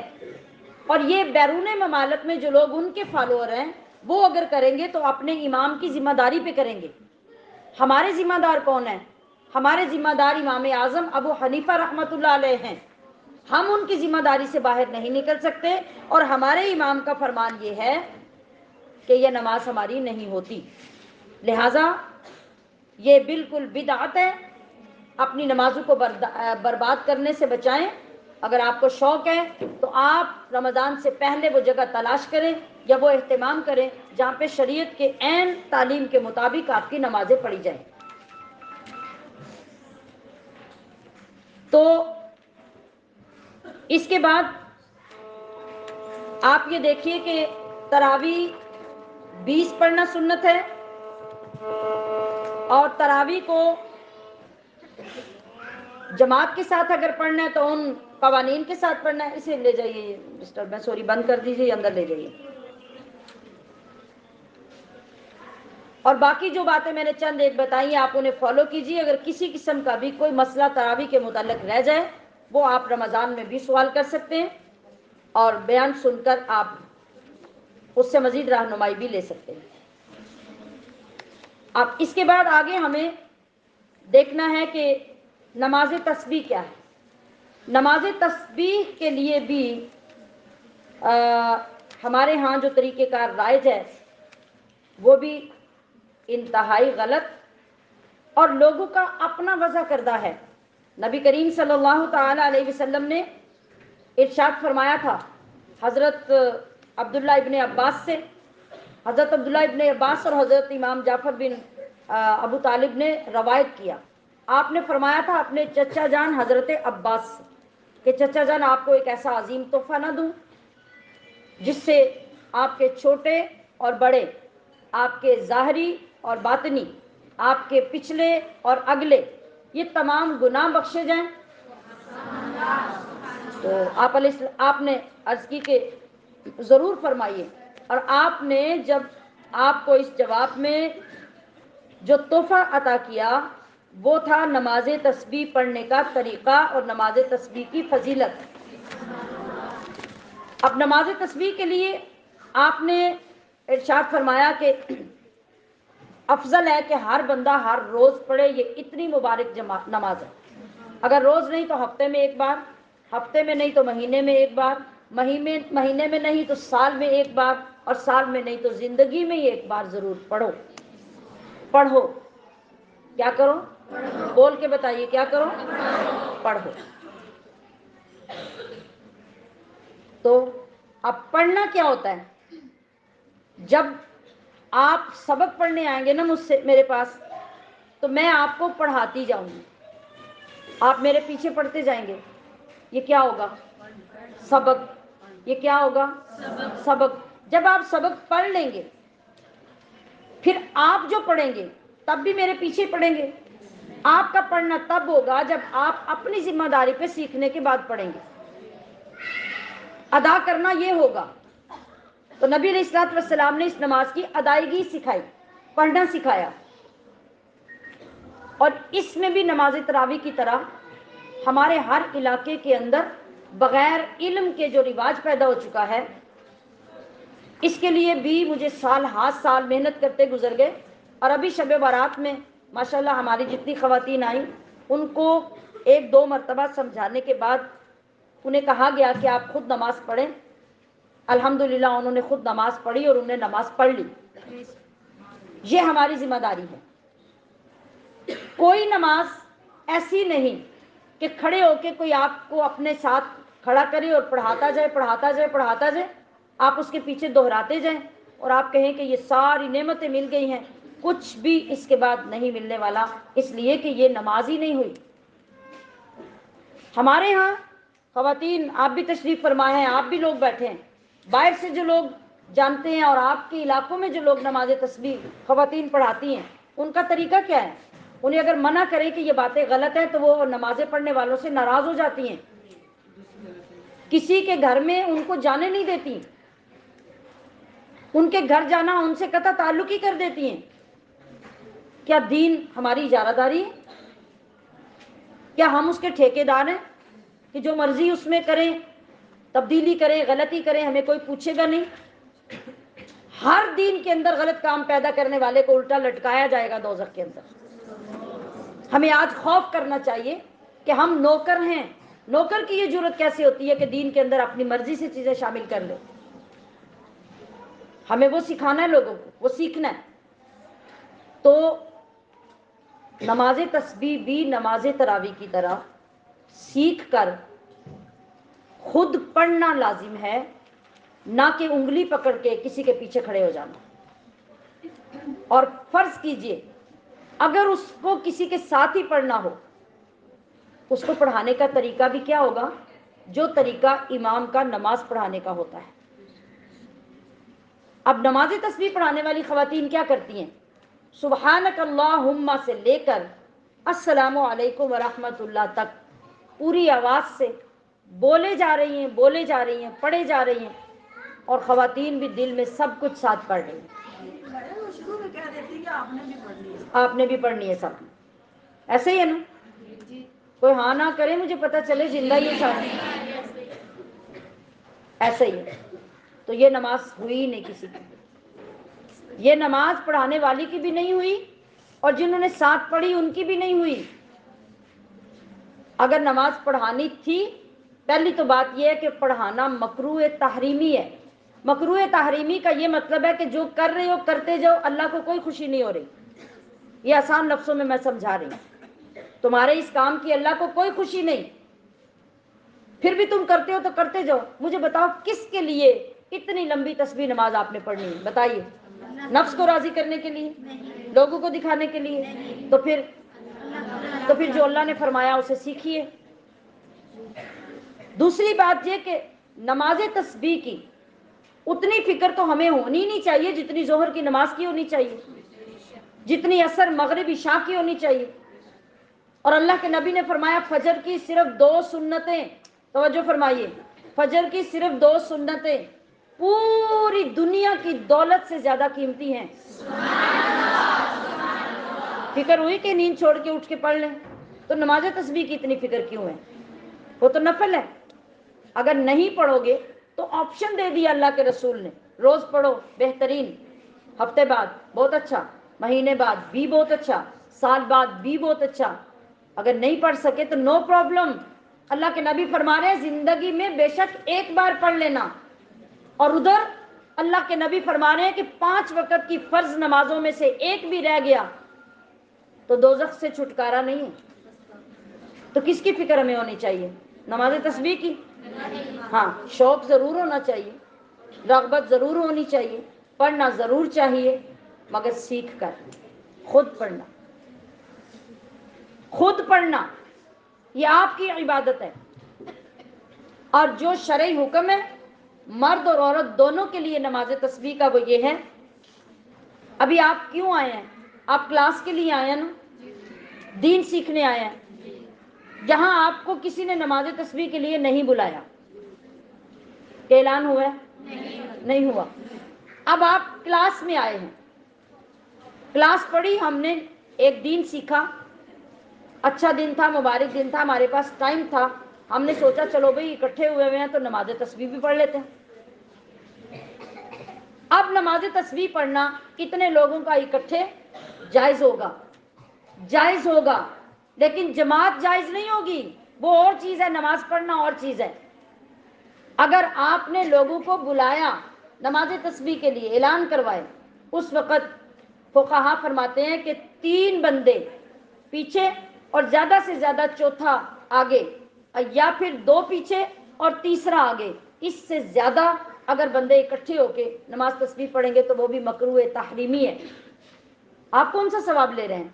اور یہ بیرون ممالک میں جو لوگ ان کے فالوور ہیں وہ اگر کریں گے تو اپنے امام کی ذمہ داری پہ کریں گے۔ ہمارے ذمہ دار کون ہیں؟ ہمارے ذمہ دار امام اعظم ابو حنیفہ رحمۃ اللہ علیہ ہیں۔ ہم ان کی ذمہ داری سے باہر نہیں نکل سکتے، اور ہمارے امام کا فرمان یہ ہے کہ یہ نماز ہماری نہیں ہوتی، لہذا یہ بالکل بدعت ہے۔ اپنی نمازوں کو برباد کرنے سے بچائیں۔ اگر آپ کو شوق ہے تو آپ رمضان سے پہلے وہ جگہ تلاش کریں یا وہ اہتمام کریں جہاں پہ شریعت کے عین تعلیم کے مطابق آپ کی نمازیں پڑھی جائیں۔ تو اس کے بعد آپ یہ دیکھیے کہ تراویح 20 پڑھنا سنت ہے، اور تراویح کو جماعت کے ساتھ اگر پڑھنا ہے تو ان قوانین کے ساتھ پڑھنا ہے۔ اسے لے جائیے ڈسٹربنس سوری بند کر دیجیے، اندر لے جائیے۔ اور باقی جو باتیں میں نے چند ایک بتائی آپ انہیں فالو کیجیے۔ اگر کسی قسم کا بھی کوئی مسئلہ تراویح کے متعلق رہ جائے وہ آپ رمضان میں بھی سوال کر سکتے ہیں، اور بیان سن کر آپ اس سے مزید رہنمائی بھی لے سکتے ہیں۔ اب اس کے بعد آگے ہمیں دیکھنا ہے کہ نماز تسبیح کیا ہے۔ نماز تسبیح کے لیے بھی ہمارے ہاں جو طریقہ کار رائج ہے وہ بھی انتہائی غلط اور لوگوں کا اپنا وضع کردہ ہے۔ نبی کریم صلی اللہ تعالی علیہ وسلم نے ارشاد فرمایا تھا حضرت عبداللہ ابن عباس سے، حضرت عبداللہ ابن عباس اور حضرت امام جعفر بن ابو طالب نے روایت کیا، آپ نے فرمایا تھا اپنے چچا جان حضرت عباس سے کہ چچا جان آپ کو ایک ایسا عظیم تحفہ نہ دوں جس سے آپ کے چھوٹے اور بڑے، آپ کے ظاہری اور باطنی، آپ کے پچھلے اور اگلے، یہ تمام گناہ بخشے جائیں۔ تو آپ نے عرض کی کہ ضرور فرمائیے، اور آپ نے جب آپ کو اس جواب میں جو تحفہ عطا کیا وہ تھا نماز تسبیح پڑھنے کا طریقہ اور نماز تسبیح کی فضیلت۔ اب نماز تسبیح کے لیے آپ نے ارشاد فرمایا کہ افضل ہے کہ ہر بندہ ہر روز پڑھے، یہ اتنی مبارک نماز ہے۔ اگر روز نہیں تو ہفتے میں ایک بار، ہفتے میں نہیں تو مہینے میں ایک بار، مہینے میں نہیں تو سال میں ایک بار، اور سال میں نہیں تو زندگی میں ایک بار ضرور پڑھو۔ پڑھو، کیا کرو؟ بول کے بتائیے، کیا کرو؟ پڑھو۔ تو اب پڑھنا کیا ہوتا ہے؟ جب آپ سبق پڑھنے آئیں گے نا مجھ سے میرے پاس، تو میں آپ کو پڑھاتی جاؤں گی، آپ میرے پیچھے پڑھتے جائیں گے۔ یہ کیا ہوگا؟ سبق۔ یہ کیا ہوگا؟ سبق۔ جب آپ سبق پڑھ لیں گے پھر آپ جو پڑھیں گے تب بھی میرے پیچھے پڑھیں گے۔ آپ کا پڑھنا تب ہوگا جب آپ اپنی ذمہ داری پہ سیکھنے کے بعد پڑھیں گے، ادا کرنا یہ ہوگا۔ تو نبی علیہ الصلوۃ والسلام نے اس نماز کی ادائیگی سکھائی، پڑھنا سکھایا، اور اس میں بھی نماز تراویح کی طرح ہمارے ہر علاقے کے اندر بغیر علم کے جو رواج پیدا ہو چکا ہے، اس کے لیے بھی مجھے سال ہر سال محنت کرتے گزر گئے، اور ابھی شب بارات میں ماشاءاللہ ہماری جتنی خواتین آئیں ان کو ایک دو مرتبہ سمجھانے کے بعد انہیں کہا گیا کہ آپ خود نماز پڑھیں. الحمدللہ انہوں نے خود نماز پڑھی اور انہیں نماز پڑھ لی. یہ ہماری ذمہ داری ہے. کوئی نماز ایسی نہیں کہ کھڑے ہو کے کوئی آپ کو اپنے ساتھ کھڑا کرے اور پڑھاتا جائے پڑھاتا جائے پڑھاتا جائے, آپ اس کے پیچھے دہراتے جائیں اور آپ کہیں کہ یہ ساری نعمتیں مل گئی ہیں. کچھ بھی اس کے بعد نہیں ملنے والا, اس لیے کہ یہ نماز ہی نہیں ہوئی. ہمارے ہاں خواتین, آپ بھی تشریف فرمائے ہیں, آپ بھی لوگ بیٹھے ہیں, باہر سے جو لوگ جانتے ہیں اور آپ کے علاقوں میں جو لوگ نماز تسبیح خواتین پڑھاتی ہیں, ان کا طریقہ کیا ہے؟ انہیں اگر منع کرے کہ یہ باتیں غلط ہیں تو وہ نمازیں پڑھنے والوں سے ناراض ہو جاتی ہیں, کسی کے گھر میں ان کو جانے نہیں دیتی, ان کے گھر جانا ان سے قطع تعلق ہی کر دیتی ہیں. کیا دین ہماری اجارہ داری ہے؟ کیا ہم اس کے ٹھیکے دار ہیں کہ جو مرضی اس میں کریں, تبدیلی کریں, غلطی کریں, ہمیں کوئی پوچھے گا نہیں؟ ہر دین کے اندر غلط کام پیدا کرنے والے کو الٹا لٹکایا جائے گا دوزخ کے اندر. ہمیں آج خوف کرنا چاہیے کہ ہم نوکر ہیں. نوکر کی یہ جرت کیسے ہوتی ہے کہ دین کے اندر اپنی مرضی سے چیزیں شامل کر لے؟ ہمیں وہ سکھانا ہے لوگوں کو, وہ سیکھنا ہے. تو نماز تسبیح بھی نماز تراویح کی طرح سیکھ کر خود پڑھنا لازم ہے, نہ کہ انگلی پکڑ کے کسی کے پیچھے کھڑے ہو جانا. اور فرض کیجئے اگر اس کو کسی کے ساتھ ہی پڑھنا ہو, اس کو پڑھانے کا طریقہ بھی کیا ہوگا؟ جو طریقہ امام کا نماز پڑھانے کا ہوتا ہے. اب نماز تسبیح پڑھانے والی خواتین کیا کرتی ہیں؟ سبحانک اللہم سے لے کر السلام علیکم ورحمۃ اللہ تک پوری آواز سے بولے جا رہی ہیں, بولے جا رہی ہیں, پڑھے جا رہی ہیں, اور خواتین بھی دل میں سب کچھ ساتھ پڑھ رہی ہیں. شروع میں کہہ دیتی کہ آپ نے بھی پڑھنی ہے. آپ نے بھی پڑھنی ہے سب. ایسے ہی ہے نا؟ کوئی ہاں نہ کرے, مجھے پتہ چلے زندہ ہی ہے ساتھ. ایسے ہی ہے. تو یہ نماز ہوئی ہی نہیں کسی کی. یہ نماز پڑھانے والی کی بھی نہیں ہوئی اور جنہوں نے ساتھ پڑھی ان کی بھی نہیں ہوئی. اگر نماز پڑھانی تھی, پہلی تو بات یہ ہے کہ پڑھانا مکروہ تحریمی ہے. مکروہ تحریمی کا یہ مطلب ہے کہ جو کر رہے ہو کرتے جاؤ, اللہ کو کوئی خوشی نہیں ہو رہی. یہ آسان لفظوں میں سمجھا رہی ہوں. تمہارے اس کام کی اللہ کو کوئی خوشی نہیں, پھر بھی تم کرتے ہو تو کرتے جاؤ. مجھے بتاؤ کس کے لیے اتنی لمبی تسبیح نماز آپ نے پڑھنی ہے؟ بتائیے. نفس کو راضی کرنے کے لیے؟ لوگوں کو دکھانے کے لیے؟ تو پھر جو اللہ نے فرمایا اسے سیکھیے. دوسری بات یہ کہ نماز تسبیح کی اتنی فکر تو ہمیں ہونی نہیں چاہیے جتنی ظہر کی نماز کی ہونی چاہیے, جتنی عصر مغرب عشاء کی ہونی چاہیے. اور اللہ کے نبی نے فرمایا فجر کی صرف 2 سنتیں, توجہ فرمائیے, فجر کی صرف 2 سنتیں پوری دنیا کی دولت سے زیادہ قیمتی ہیں. فکر ہوئی کہ نیند چھوڑ کے اٹھ کے پڑھ لیں؟ تو نماز تسبیح کی اتنی فکر کیوں ہے؟ وہ تو نفل ہے. اگر نہیں پڑھو گے تو آپشن دے دیا اللہ کے رسول نے, روز پڑھو بہترین, ہفتے بعد بہت اچھا, مہینے بعد بھی بہت اچھا, سال بعد بھی بہت اچھا. اگر نہیں پڑھ سکے تو نو پرابلم. اللہ کے نبی فرما رہے ہیں زندگی میں بے شک ایک بار پڑھ لینا. اور ادھر اللہ کے نبی فرما رہے ہیں کہ 5 وقت کی فرض نمازوں میں سے ایک بھی رہ گیا تو دوزخ سے چھٹکارا نہیں ہے. تو کس کی فکر ہمیں ہونی چاہیے؟ نماز تسبیح کی. ہاں, شوق ضرور ہونا چاہیے, رغبت ضرور ہونی چاہیے, پڑھنا ضرور چاہیے, مگر سیکھ کر. خود پڑھنا, خود پڑھنا یہ آپ کی عبادت ہے. اور جو شرعی حکم ہے مرد اور عورت دونوں کے لیے نماز تسبیح کا, وہ یہ ہے. ابھی آپ کیوں آئے ہیں؟ آپ کلاس کے لیے آئے ہیں نا, دین سیکھنے آئے ہیں. جہاں آپ کو کسی نے نماز تسبیح کے لیے نہیں بلایا, کہ اعلان ہوا ہے؟ نہیں ہوا. اب آپ کلاس میں آئے ہیں, کلاس پڑھی, ہم نے ایک دین سیکھا, اچھا دن تھا, مبارک دن تھا, ہمارے پاس ٹائم تھا, ہم نے سوچا چلو بھائی اکٹھے ہوئے ہیں تو نماز تسبیح بھی پڑھ لیتے ہیں. اب نماز تسبیح پڑھنا کتنے لوگوں کا اکٹھے جائز ہوگا؟ جائز ہوگا. لیکن جماعت جائز نہیں ہوگی، وہ اور چیز ہے، نماز پڑھنا اور چیز ہے۔ اگر آپ نے لوگوں کو بلایا نماز تسبیح کے لیے، اعلان کروائے، اس وقت فقہا فرماتے ہیں کہ 3 بندے پیچھے اور زیادہ سے زیادہ چوتھا آگے، یا پھر 2 پیچھے اور تیسرا آگے، اس سے زیادہ اگر بندے اکٹھے ہو کے نماز تسبیح پڑھیں گے تو وہ بھی مکروہ تحریمی ہے۔ آپ کون سا ثواب لے رہے ہیں؟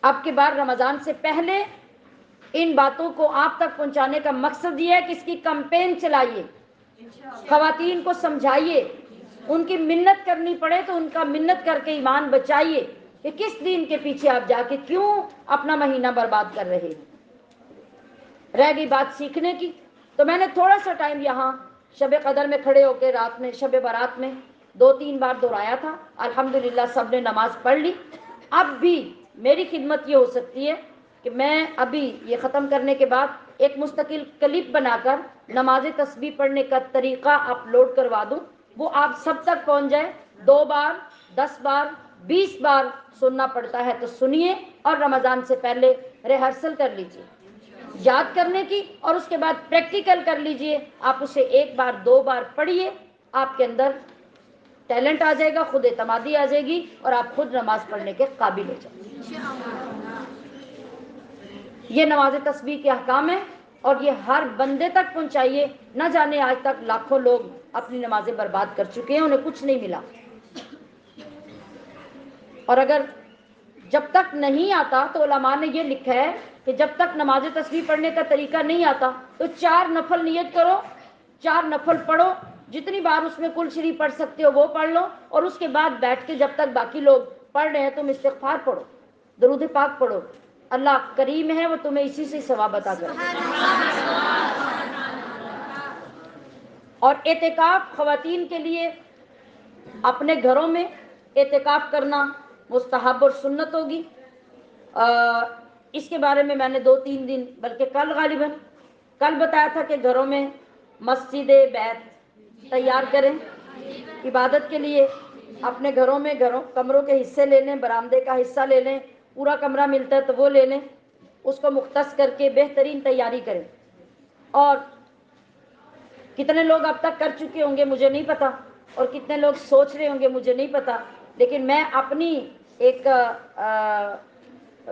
اب کی بار رمضان سے پہلے ان باتوں کو آپ تک پہنچانے کا مقصد یہ ہے کہ اس کی کمپین چلائیے، خواتین کو سمجھائیے، ان کی منت کرنی پڑے تو ان کا منت کر کے ایمان بچائیے کہ کس دین کے پیچھے آپ جا کے کیوں اپنا مہینہ برباد کر رہے ہیں۔ رہ گئی بات سیکھنے کی، تو میں نے تھوڑا سا ٹائم یہاں شب قدر میں کھڑے ہو کے رات میں شب برات میں 2-3 بار دہرایا تھا، الحمدللہ سب نے نماز پڑھ لی۔ اب بھی میری خدمت یہ ہو سکتی ہے کہ میں ابھی یہ ختم کرنے کے بعد ایک مستقل کلپ بنا کر نماز تسبیح پڑھنے کا طریقہ اپلوڈ کروا دوں، وہ آپ سب تک پہنچ جائے۔ 2 بار 10 بار 20 بار سننا پڑتا ہے تو سنیے، اور رمضان سے پہلے ریہرسل کر لیجیے یاد کرنے کی، اور اس کے بعد پریکٹیکل کر لیجئے۔ آپ اسے 1 بار 2 بار پڑھیے، آپ کے اندر ٹیلنٹ آ جائے گا، خود اعتمادی آ جائے گی، اور آپ خود نماز پڑھنے کے قابل ہو جائیں گے۔ یہ نماز تسبیح کے احکام ہیں، اور یہ ہر بندے تک پہنچائیے۔ نہ جانے آج تک لاکھوں لوگ اپنی نمازیں برباد کر چکے ہیں، انہیں کچھ نہیں ملا۔ اور اگر جب تک نہیں آتا تو علماء نے یہ لکھا ہے کہ جب تک نماز تسبیح پڑھنے کا طریقہ نہیں آتا تو 4 نفل نیت کرو، 4 نفل پڑھو، جتنی بار اس میں کل شریف پڑھ سکتے ہو وہ پڑھ لو، اور اس کے بعد بیٹھ کے جب تک باقی لوگ پڑھ رہے ہیں تم استغفار پڑھو، درود پاک پڑھو، اللہ کریم ہے وہ تمہیں اسی سے ثواب عطا کرے۔ اور اعتکاف خواتین کے لیے اپنے گھروں میں اعتکاف کرنا مستحب اور سنت ہوگی۔ اس کے بارے میں نے 2-3 دن بلکہ کل بتایا تھا کہ گھروں میں مسجد بیت تیار کریں عبادت کے لیے، اپنے گھروں میں کمروں کے حصے لے لیں، برآمدے کا حصہ لے لیں، پورا کمرہ ملتا ہے تو وہ لے لیں، اس کو مختص کر کے بہترین تیاری کریں۔ اور کتنے لوگ اب تک کر چکے ہوں گے مجھے نہیں پتا، اور کتنے لوگ سوچ رہے ہوں گے مجھے نہیں پتا، لیکن میں اپنی ایک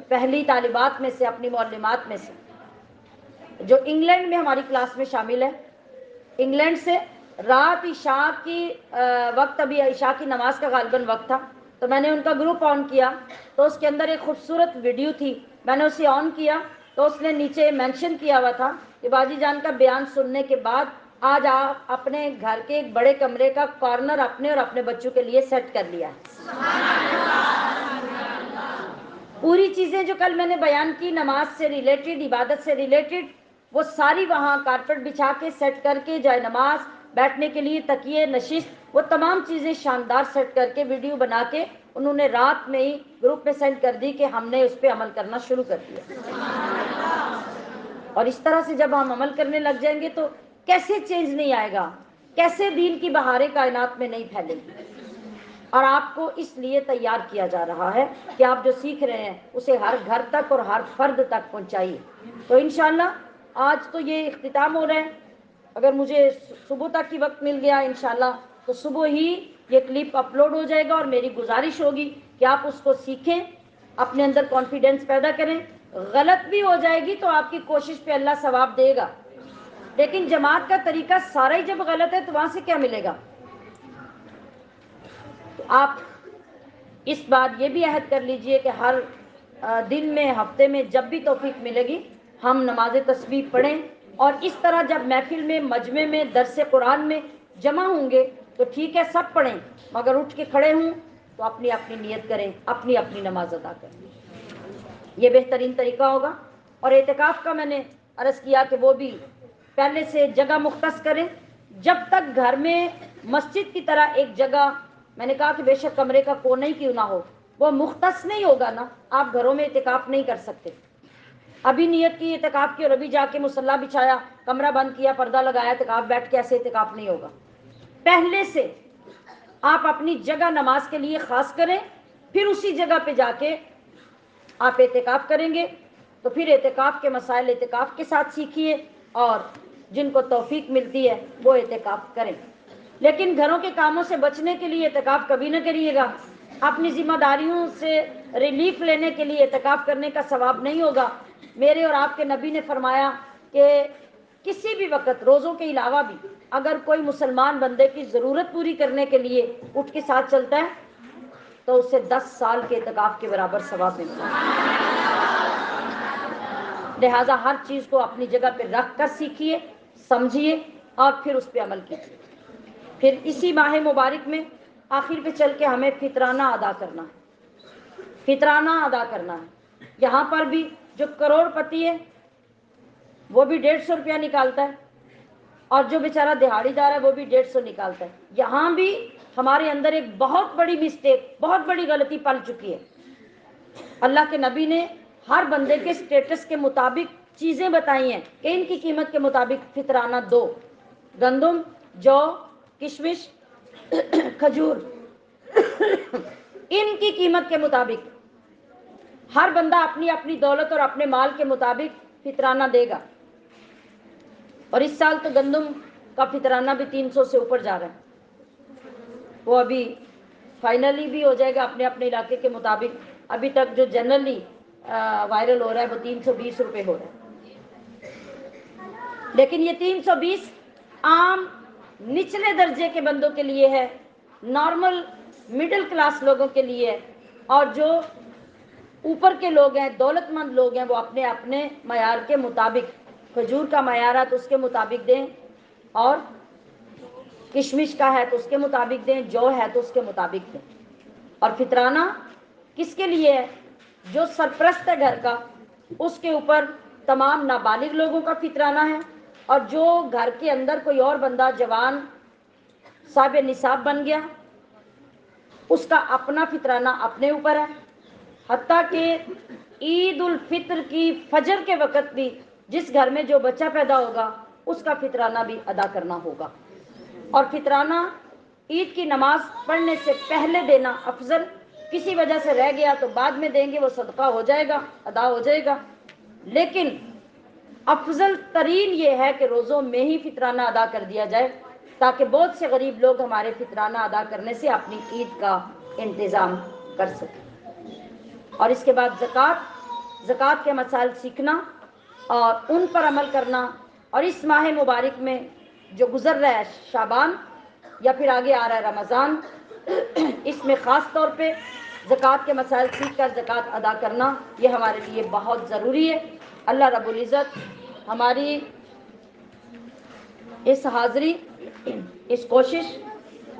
پہلی طالبات میں سے، اپنی معلمات میں سے جو انگلینڈ میں ہماری کلاس میں شامل ہے، انگلینڈ سے، رات عشاء کی وقت، ابھی عشاء کی نماز کا غالباً وقت تھا، تو میں نے ان کا گروپ آن کیا تو اس کے اندر ایک خوبصورت ویڈیو تھی، میں نے اسے آن کیا تو اس نے نیچے مینشن کیا ہوا تھا کہ باجی جان کا بیان سننے کے بعد آج آپ اپنے گھر کے ایک بڑے کمرے کا کارنر اپنے اور اپنے بچوں کے لیے سیٹ کر لیا ہے۔ پوری چیزیں جو کل میں نے بیان کی نماز سے ریلیٹڈ، عبادت سے ریلیٹڈ، وہ ساری وہاں کارپیٹ بچھا کے سیٹ کر کے، جائے نماز، بیٹھنے کے لیے تکیے، نشست، وہ تمام چیزیں شاندار سیٹ کر کے ویڈیو بنا کے انہوں نے رات میں ہی گروپ میں سینڈ کر دی کہ ہم نے اس پہ عمل کرنا شروع کر دیا۔ اور اس طرح سے جب ہم عمل کرنے لگ جائیں گے تو کیسے چینج نہیں آئے گا، کیسے دین کی بہاریں کائنات میں نہیں پھیلے گی۔ اور آپ کو اس لیے تیار کیا جا رہا ہے کہ آپ جو سیکھ رہے ہیں اسے ہر گھر تک اور ہر فرد تک پہنچائیے۔ تو انشاءاللہ آج تو یہ اختتام ہو رہا ہے، اگر مجھے صبح تک کی وقت مل گیا انشاءاللہ تو صبح ہی یہ کلپ اپلوڈ ہو جائے گا، اور میری گزارش ہوگی کہ آپ اس کو سیکھیں، اپنے اندر کانفیڈنس پیدا کریں۔ غلط بھی ہو جائے گی تو آپ کی کوشش پہ اللہ ثواب دے گا، لیکن جماعت کا طریقہ سارا ہی جب غلط ہے تو وہاں سے کیا ملے گا؟ تو آپ اس بار یہ بھی عہد کر لیجئے کہ ہر دن میں، ہفتے میں، جب بھی توفیق ملے گی ہم نماز تسبیح پڑھیں، اور اس طرح جب محفل میں، مجمع میں، درس قرآن میں جمع ہوں گے تو ٹھیک ہے سب پڑھیں، مگر اٹھ کے کھڑے ہوں تو اپنی اپنی نیت کریں، اپنی اپنی نماز ادا کریں، یہ بہترین طریقہ ہوگا۔ اور اعتکاف کا میں نے عرض کیا کہ وہ بھی پہلے سے جگہ مختص کریں، جب تک گھر میں مسجد کی طرح ایک جگہ، میں نے کہا کہ بے شک کمرے کا کونا ہی کیوں نہ ہو، وہ مختص نہیں ہوگا نا، آپ گھروں میں اعتکاف نہیں کر سکتے۔ ابھی نیت کی اعتکاف کی اور ابھی جا کے مصلی بچھایا، کمرہ بند کیا، پردہ لگایا، اعتکاف بیٹھ کے ایسے اعتکاف نہیں ہوگا۔ پہلے سے آپ اپنی جگہ نماز کے لیے خاص کریں، پھر اسی جگہ پہ جا کے آپ اعتکاف کریں گے تو پھر اعتکاف کے مسائل اعتکاف کے ساتھ سیکھیے، اور جن کو توفیق ملتی ہے وہ اعتکاف کریں، لیکن گھروں کے کاموں سے بچنے کے لیے اعتکاف کبھی نہ کریے گا۔ اپنی ذمہ داریوں سے ریلیف لینے کے لیے اعتکاف کرنے کا ثواب نہیں ہوگا۔ میرے اور آپ کے نبی نے فرمایا کہ کسی بھی وقت روزوں کے علاوہ بھی اگر کوئی مسلمان بندے کی ضرورت پوری کرنے کے لیے اٹھ کے ساتھ چلتا ہے تو اسے 10 سال کے اعتکاف کے برابر ثواب ملتا ہے۔ لہٰذا ہر چیز کو اپنی جگہ پہ رکھ کر سیکھیے، سمجھیے اور پھر اس پہ عمل کیجیے۔ پھر اسی ماہ مبارک میں آخر پہ چل کے ہمیں فطرانہ ادا کرنا ہے، فطرانہ ادا کرنا ہے۔ یہاں پر بھی جو کروڑ پتی ہے وہ بھی 150 روپیہ نکالتا ہے، اور جو بیچارہ دہاڑی دار ہے وہ بھی 150 نکالتا ہے۔ یہاں بھی ہمارے اندر ایک بہت بڑی مسٹیک، بہت بڑی غلطی پل چکی ہے۔ اللہ کے نبی نے ہر بندے کے سٹیٹس کے مطابق چیزیں بتائی ہیں کہ ان کی قیمت کے مطابق فطرانہ دو۔ گندم، جو، کشمش، کھجور، ان کی قیمت کے مطابق ہر بندہ اپنی اپنی دولت اور اپنے مال کے مطابق فطرانہ دے گا۔ اور اس سال تو گندم کا فطرانہ بھی 300 سے اوپر جا رہا ہے، وہ ابھی فائنلی بھی ہو جائے گا اپنے اپنے علاقے کے مطابق۔ ابھی تک جو جنرلی وائرل ہو رہا ہے وہ 320 روپے ہو رہا ہے، لیکن یہ 320 عام نچلے درجے کے بندوں کے لیے ہے، نارمل مڈل کلاس لوگوں کے لیے ہے، اور جو اوپر کے لوگ ہیں، دولت مند لوگ ہیں، وہ اپنے اپنے معیار کے مطابق، کھجور کا معیار ہے تو اس کے مطابق دیں، اور کشمش کا ہے تو اس کے مطابق دیں، جو ہے تو اس کے مطابق دیں۔ اور فطرانہ کس کے لیے ہے؟ جو سرپرست ہے گھر کا، اس کے اوپر تمام نابالغ لوگوں کا فطرانہ ہے، اور جو گھر کے اندر کوئی اور بندہ جوان صاحب نصاب بن گیا اس کا اپنا فطرانہ اپنے اوپر ہے۔ حتیٰ کہ عید الفطر کی فجر کے وقت بھی جس گھر میں جو بچہ پیدا ہوگا اس کا فطرانہ بھی ادا کرنا ہوگا۔ اور فطرانہ عید کی نماز پڑھنے سے پہلے دینا افضل، کسی وجہ سے رہ گیا تو بعد میں دیں گے، وہ صدقہ ہو جائے گا، ادا ہو جائے گا، لیکن افضل ترین یہ ہے کہ روزوں میں ہی فطرانہ ادا کر دیا جائے، تاکہ بہت سے غریب لوگ ہمارے فطرانہ ادا کرنے سے اپنی عید کا انتظام کر سکیں۔ اور اس کے بعد زکوٰۃ کے مسائل سیکھنا اور ان پر عمل کرنا، اور اس ماہ مبارک میں جو گزر رہا ہے شعبان یا پھر آگے آ رہا ہے رمضان، اس میں خاص طور پہ زکوٰۃ کے مسائل سیکھ کر زکوٰۃ ادا کرنا یہ ہمارے لیے بہت ضروری ہے۔ اللہ رب العزت ہماری اس حاضری، اس کوشش،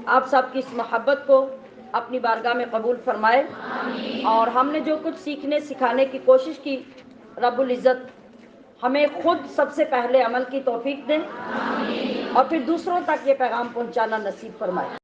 آپ سب کی اس محبت کو اپنی بارگاہ میں قبول فرمائے، اور ہم نے جو کچھ سیکھنے سکھانے کی کوشش کی، رب العزت ہمیں خود سب سے پہلے عمل کی توفیق دیں، اور پھر دوسروں تک یہ پیغام پہنچانا نصیب فرمائے۔